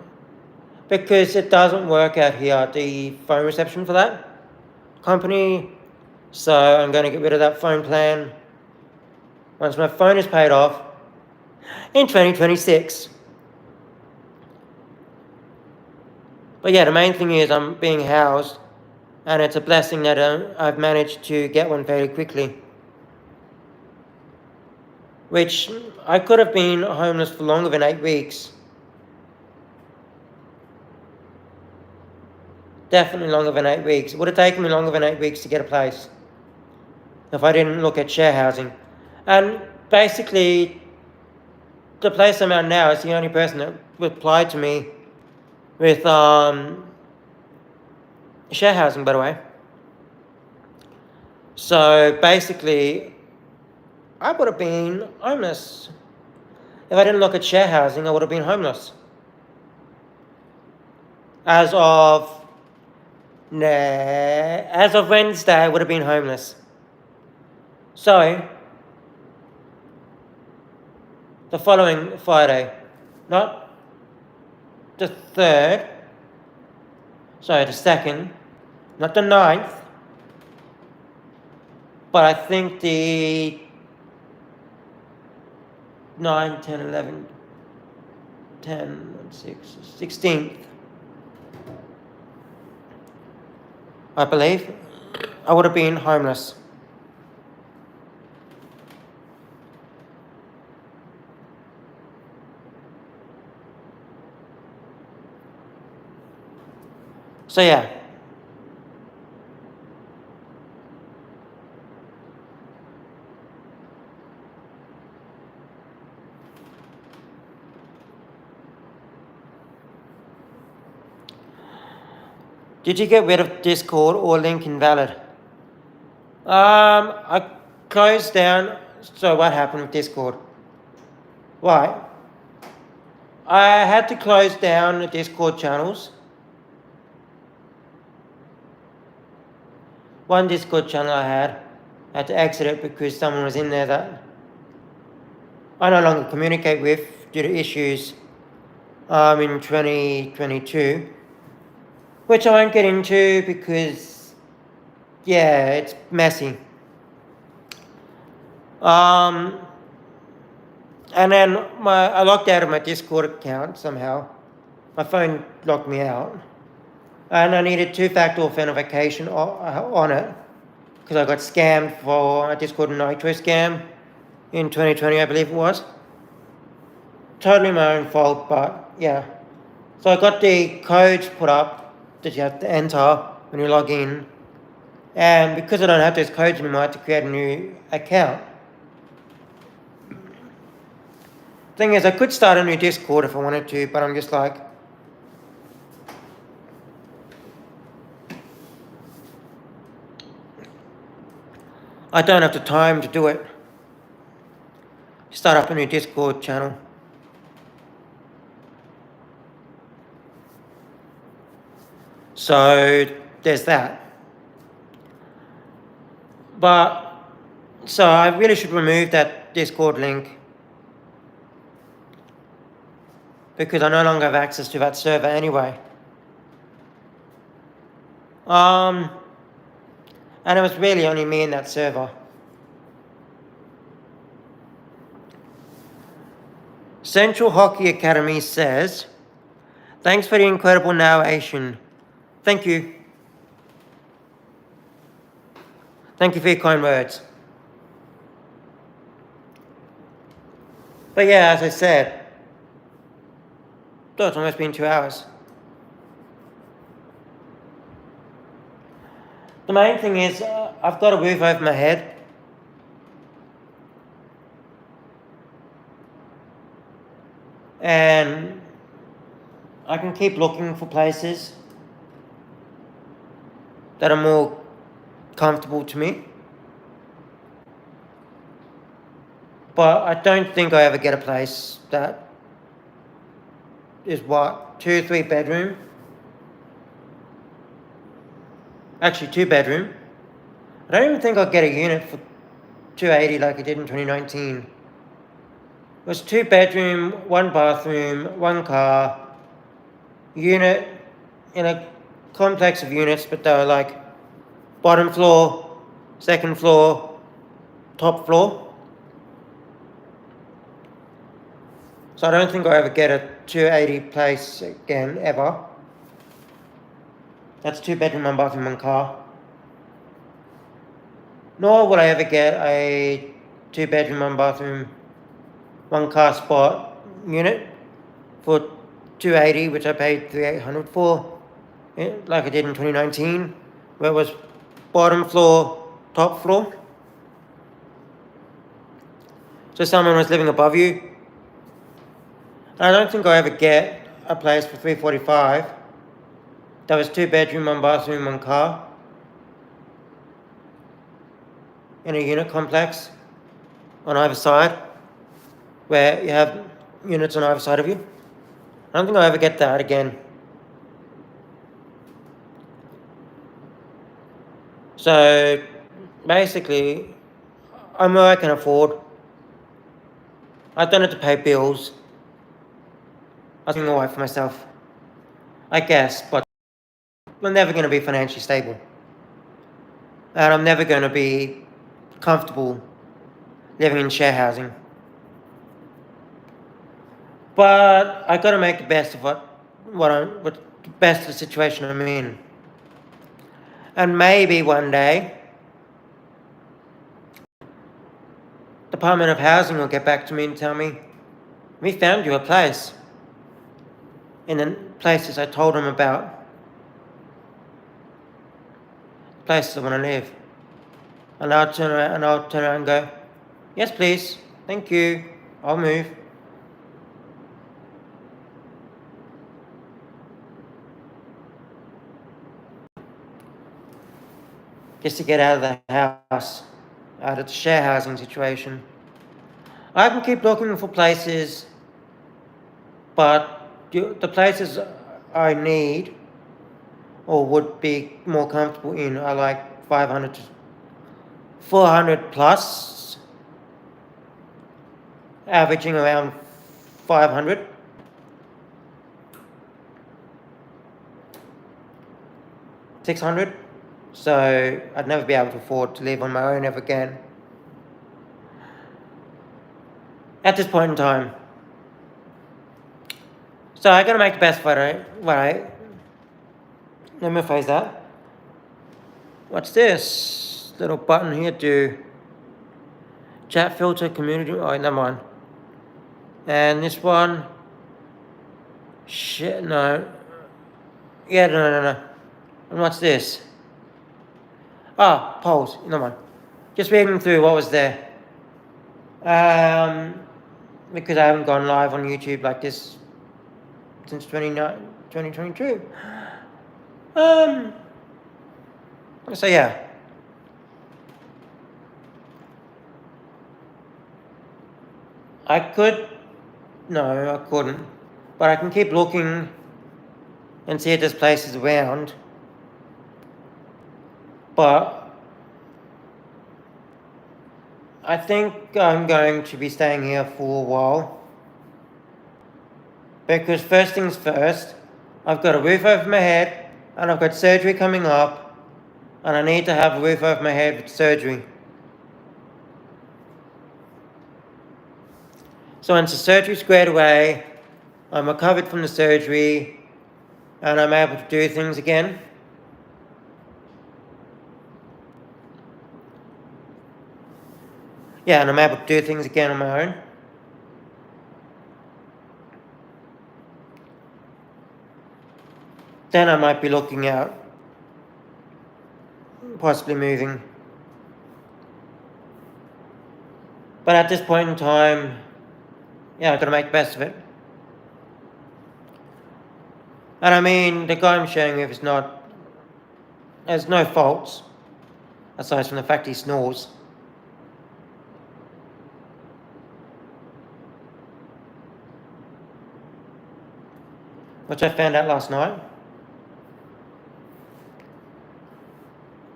Speaker 1: because it doesn't work out here, the phone reception for that company. So I'm going to get rid of that phone plan once my phone is paid off in 2026. But yeah, the main thing is I'm being housed, and it's a blessing that I've managed to get one very quickly. Which I could have been homeless for longer than 8 weeks. Definitely longer than 8 weeks. It would have taken me longer than 8 weeks to get a place if I didn't look at share housing. And basically, the place I'm at now is the only person that replied to me with share housing, by the way. So basically, I would have been homeless. If I didn't look at share housing, I would have been homeless. As of Wednesday, I would have been homeless. So, the following Friday, not the 3rd, sorry, the 2nd, not the 9th, but I think the 9, 10, 11, 10, 6, 16th, I believe, I would have been homeless. So yeah. Did you get rid of Discord or link invalid? I closed down. So what happened with Discord? Right. I had to close down the Discord channels. One Discord channel I had to exit it because someone was in there that I no longer communicate with due to issues in 2022, which I won't get into because, yeah, it's messy. And then I logged out of my Discord account somehow. My phone locked me out. And I needed two-factor authentication on it because I got scammed for a Discord Nitro scam in 2020, I believe it was. Totally my own fault, but yeah. So I got the codes put up that you have to enter when you log in. And because I don't have those codes anymore, I had to create a new account. Thing is, I could start a new Discord if I wanted to, but I'm just like, I don't have the time to do it. Start up a new Discord channel. So there's that. But so I really should remove that Discord link because I no longer have access to that server anyway. And it was really only me in that server. Central Hockey Academy says, thanks for the incredible narration. Thank you. Thank you for your kind words. But yeah, as I said, it's almost been 2 hours. The main thing is I've got a roof over my head. And I can keep looking for places that are more comfortable to me. But I don't think I ever get a place that is 2, 3 bedroom. Actually 2 bedroom. I don't even think I'll get a unit for $280 like I did in 2019. It was 2 bedroom, 1 bathroom, 1 car, unit in a complex of units, but they were like bottom floor, second floor, top floor. So I don't think I'll ever get a $280 place again, ever. That's 2 bedroom, 1 bathroom, 1 car. Nor will I ever get a 2 bedroom, 1 bathroom, 1 car spot unit for $280, which I paid $3,800 for, like I did in 2019, where it was bottom floor, top floor. So someone was living above you. I don't think I'll ever get a place for $345. That was 2 bedroom, 1 bathroom, 1 car in a unit complex on either side, where you have units on either side of you. I don't think I'll ever get that again. So basically, I'm where I can afford. I don't have to pay bills. I'm doing alright for myself, I guess, but I'm never going to be financially stable. And I'm never going to be comfortable living in share housing. But I got to make the best of what the best of the situation I'm in. And maybe one day, Department of Housing will get back to me and tell me, we found you a place in the places I told them about. Places I want to live. And I'll turn around and go, yes please, thank you, I'll move. Just to get out of the house, out of the share housing situation. I can keep looking for places, but the places I need or would be more comfortable in are like 500 to 400 plus, averaging around 500. $600. So I'd never be able to afford to live on my own ever again. At this point in time. So I gotta make the best of what I Let me face that. What's this? Little button here to chat filter community. Oh, never mind. And this one. Shit, no. Yeah, no. And what's this? Ah, polls. Never mind. Just reading through what was there. Because I haven't gone live on YouTube like this since 2022. So yeah. I could, no, I couldn't. But I can keep looking and see if there's places around. But I think I'm going to be staying here for a while. Because first things first, I've got a roof over my head, and I've got surgery coming up, and I need to have a roof over my head with surgery. So once the surgery's squared away, I'm recovered from the surgery, and I'm able to do things again. Yeah, and I'm able to do things again on my own. Then I might be looking out, possibly moving. But at this point in time, yeah, I've got to make the best of it. And I mean, the guy I'm sharing with has no faults, aside from the fact he snores. Which I found out last night.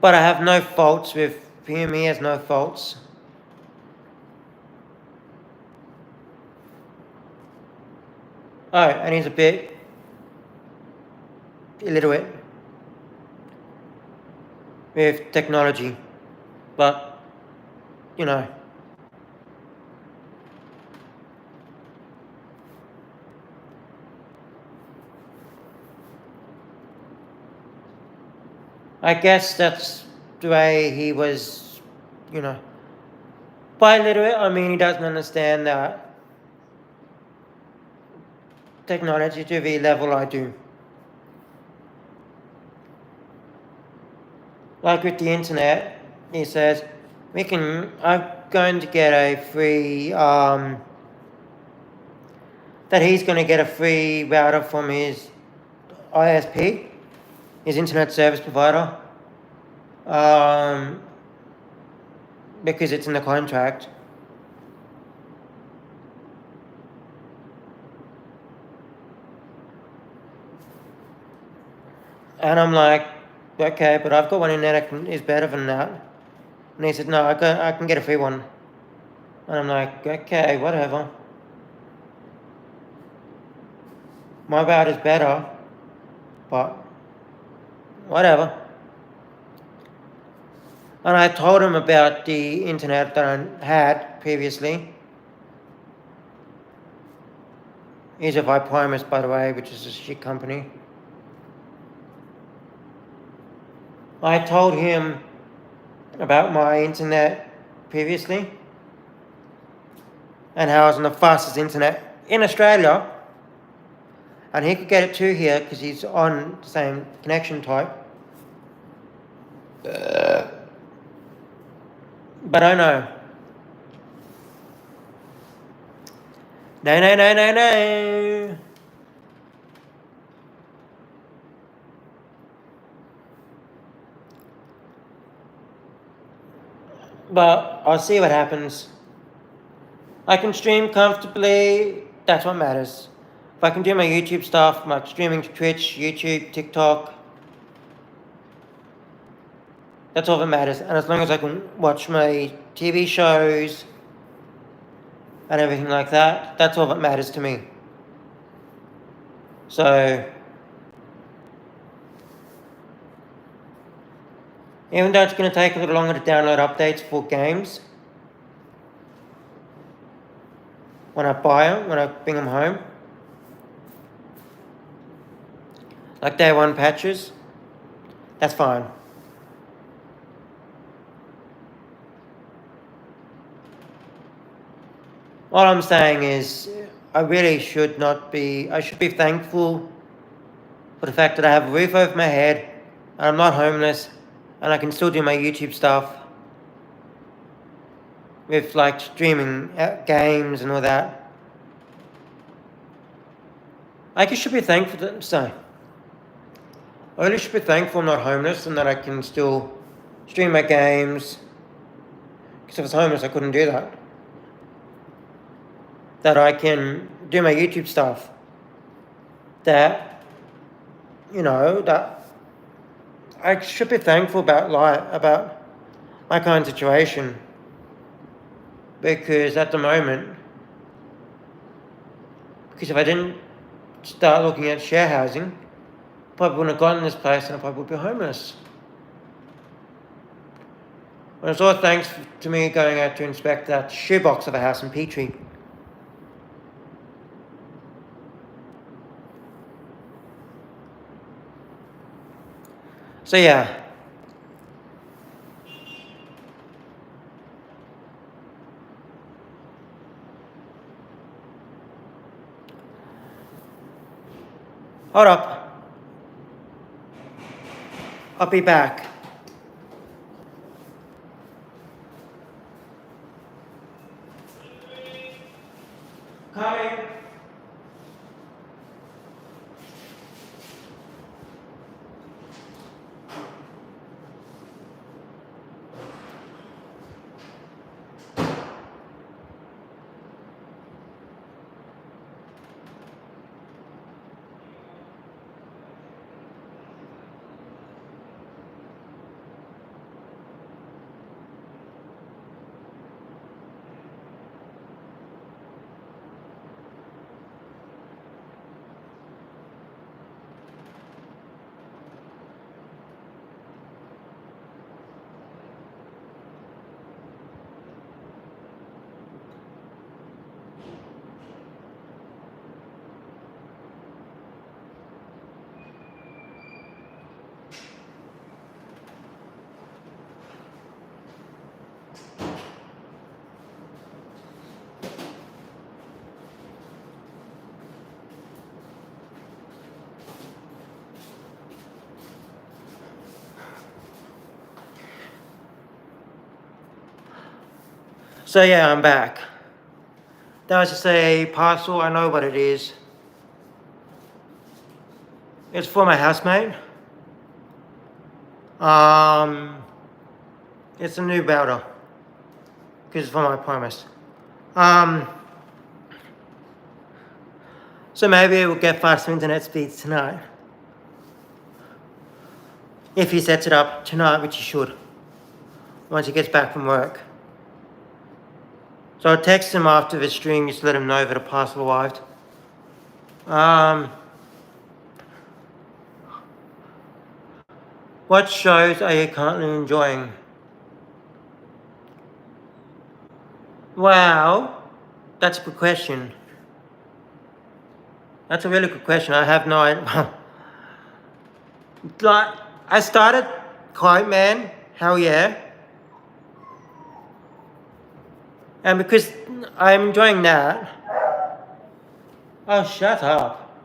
Speaker 1: But I have no faults with him, he has no faults. Oh, and he's a bit illiterate with technology. But, you know. I guess that's the way he was, you know. By illiterate, I mean he doesn't understand that technology to the level I do. Like with the internet, he says, I'm going to get a free, that he's going to get a free router from his ISP, his internet service provider, because it's in the contract. And I'm like, okay, but I've got one in there that is better than that. And he said, no, I can get a free one. And I'm like, okay, whatever. My router's better, but whatever. And I told him about the internet that I had previously. He's a Viprimus, by the way, which is a shit company. I told him about my internet previously and how I was on the fastest internet in Australia, and he could get it too here because he's on the same connection type. But I know. No. But I'll see what happens. I can stream comfortably, that's what matters. If I can do my YouTube stuff, like streaming to Twitch, YouTube, TikTok, that's all that matters. And as long as I can watch my TV shows and everything like that, that's all that matters to me. So, even though it's going to take a little longer to download updates for games, when I buy them, when I bring them home, like day one patches, That's fine. All I'm saying is I really should not be... I should be thankful for the fact that I have a roof over my head, and I'm not homeless, and I can still do my YouTube stuff with like streaming games and all that. I just should be thankful that... So, I really should be thankful I'm not homeless and that I can still stream my games. Because if I was homeless, I couldn't do that. That I can do my YouTube stuff. That, that I should be thankful about about my current situation. Because at the moment, if I didn't start looking at share housing, I probably wouldn't have gotten this place and I probably would be homeless. And it's all thanks to me going out to inspect that shoebox of a house in Petrie. So yeah. Hold up. I'll be back. Coming. So yeah, I'm back. That was just a parcel. I know what it is. It's for my housemate. It's a new router. Because it's for my promise. So maybe it will get faster internet speeds tonight. If he sets it up tonight, which he should. Once he gets back from work. So I'll text him after the stream just to let him know that a parcel arrived. What shows are you currently enjoying? Wow, that's a good question. That's a really good question. I have no idea. Like, I started Kite Man, hell yeah. And because I'm enjoying that... Oh, shut up.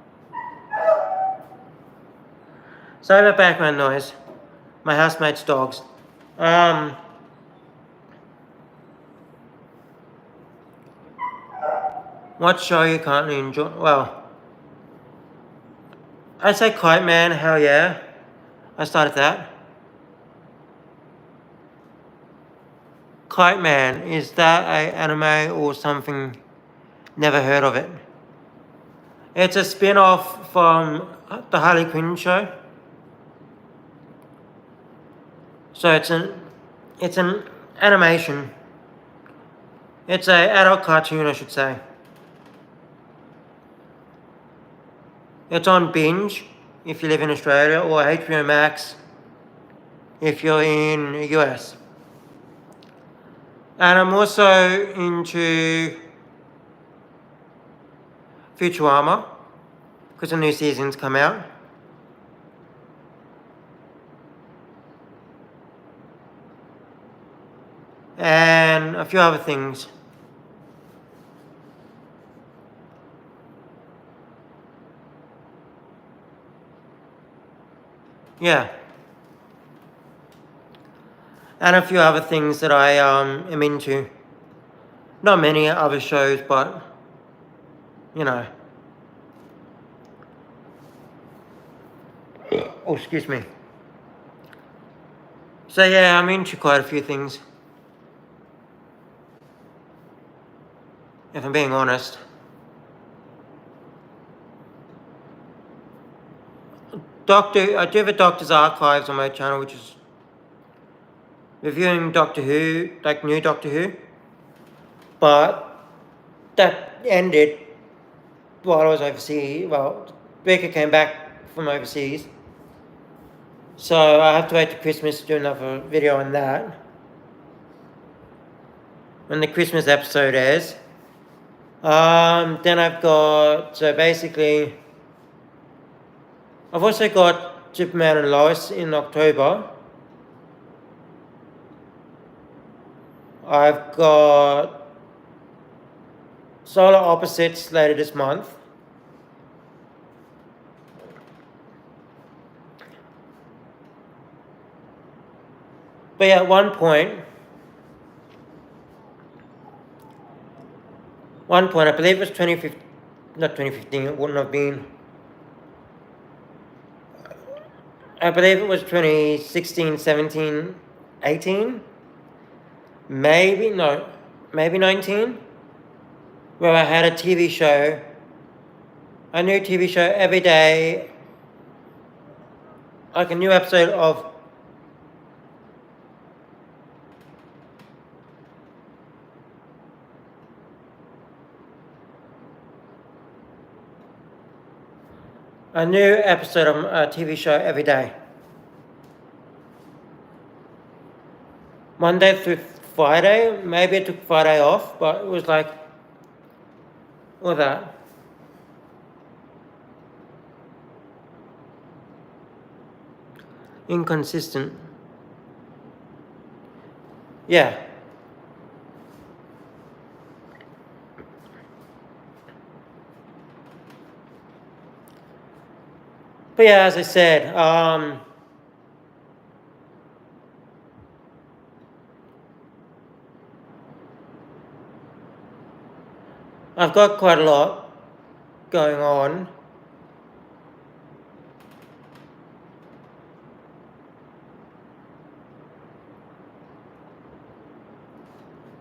Speaker 1: Sorry about background noise. My housemate's dogs. What show you currently enjoy? Well, I say Kite Man, hell yeah. I started that. Kite Man, is that an anime or something? Never heard of it. It's a spin-off from the Harley Quinn show. So it's an animation. It's an adult cartoon, I should say. It's on Binge if you live in Australia, or HBO Max if you're in the US. And I'm also into Futurama because the new season's come out. and a few other things. Yeah. And a few other things that I am into. Not many other shows, but, you know. Oh, excuse me. So yeah, I'm into quite a few things. If I'm being honest. I do have a Doctor's Archives on my channel, which is reviewing Doctor Who, like new Doctor Who. But that ended while I was overseas. Well, Becca came back from overseas. So I have to wait till Christmas to do another video on that. When the Christmas episode airs. Then I've got, so basically, I've also got Superman and Lois in October. I've got Solar Opposites later this month. But yeah, at one point, I believe it was 2015, not 2015, it wouldn't have been. I believe it was 2016, 17, 18. Maybe 19. Where I had a TV show, a new TV show every day. Like a new episode of a TV show every day. Monday through Friday. Maybe I took Friday off, but it was like all that. Inconsistent. Yeah. But yeah, as I said, I've got quite a lot going on.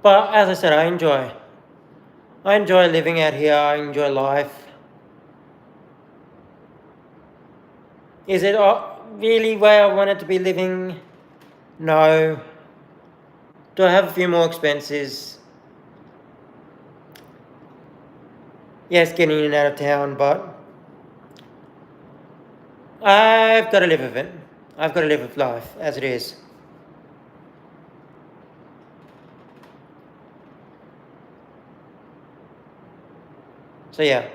Speaker 1: But as I said, I enjoy living out here. I enjoy life. Is it really where I wanted to be living? No. Do I have a few more expenses? Yes, getting in and out of town, but I've got to live with it. I've got to live with life as it is. So yeah.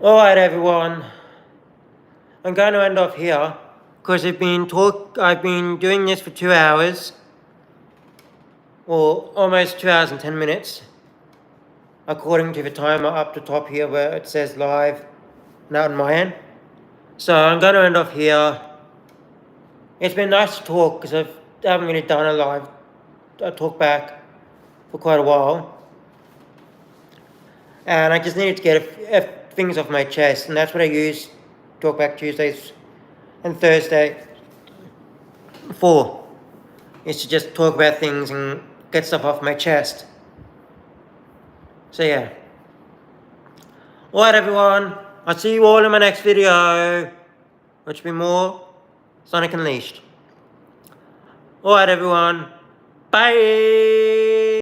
Speaker 1: Alright everyone. I'm going to end off here because I've been doing this for 2 hours. Or almost 2 hours and 10 minutes. According to the timer up the top here where it says live, not on my end. So I'm going to end off here. It's been nice to talk because I haven't really done a talkback for quite a while. And I just needed to get things off my chest, and that's what I use Talkback Tuesdays and Thursday for, is to just talk about things and get stuff off my chest. So yeah. Alright everyone, I'll see you all in my next video, which will be more Sonic Unleashed. Alright everyone, bye!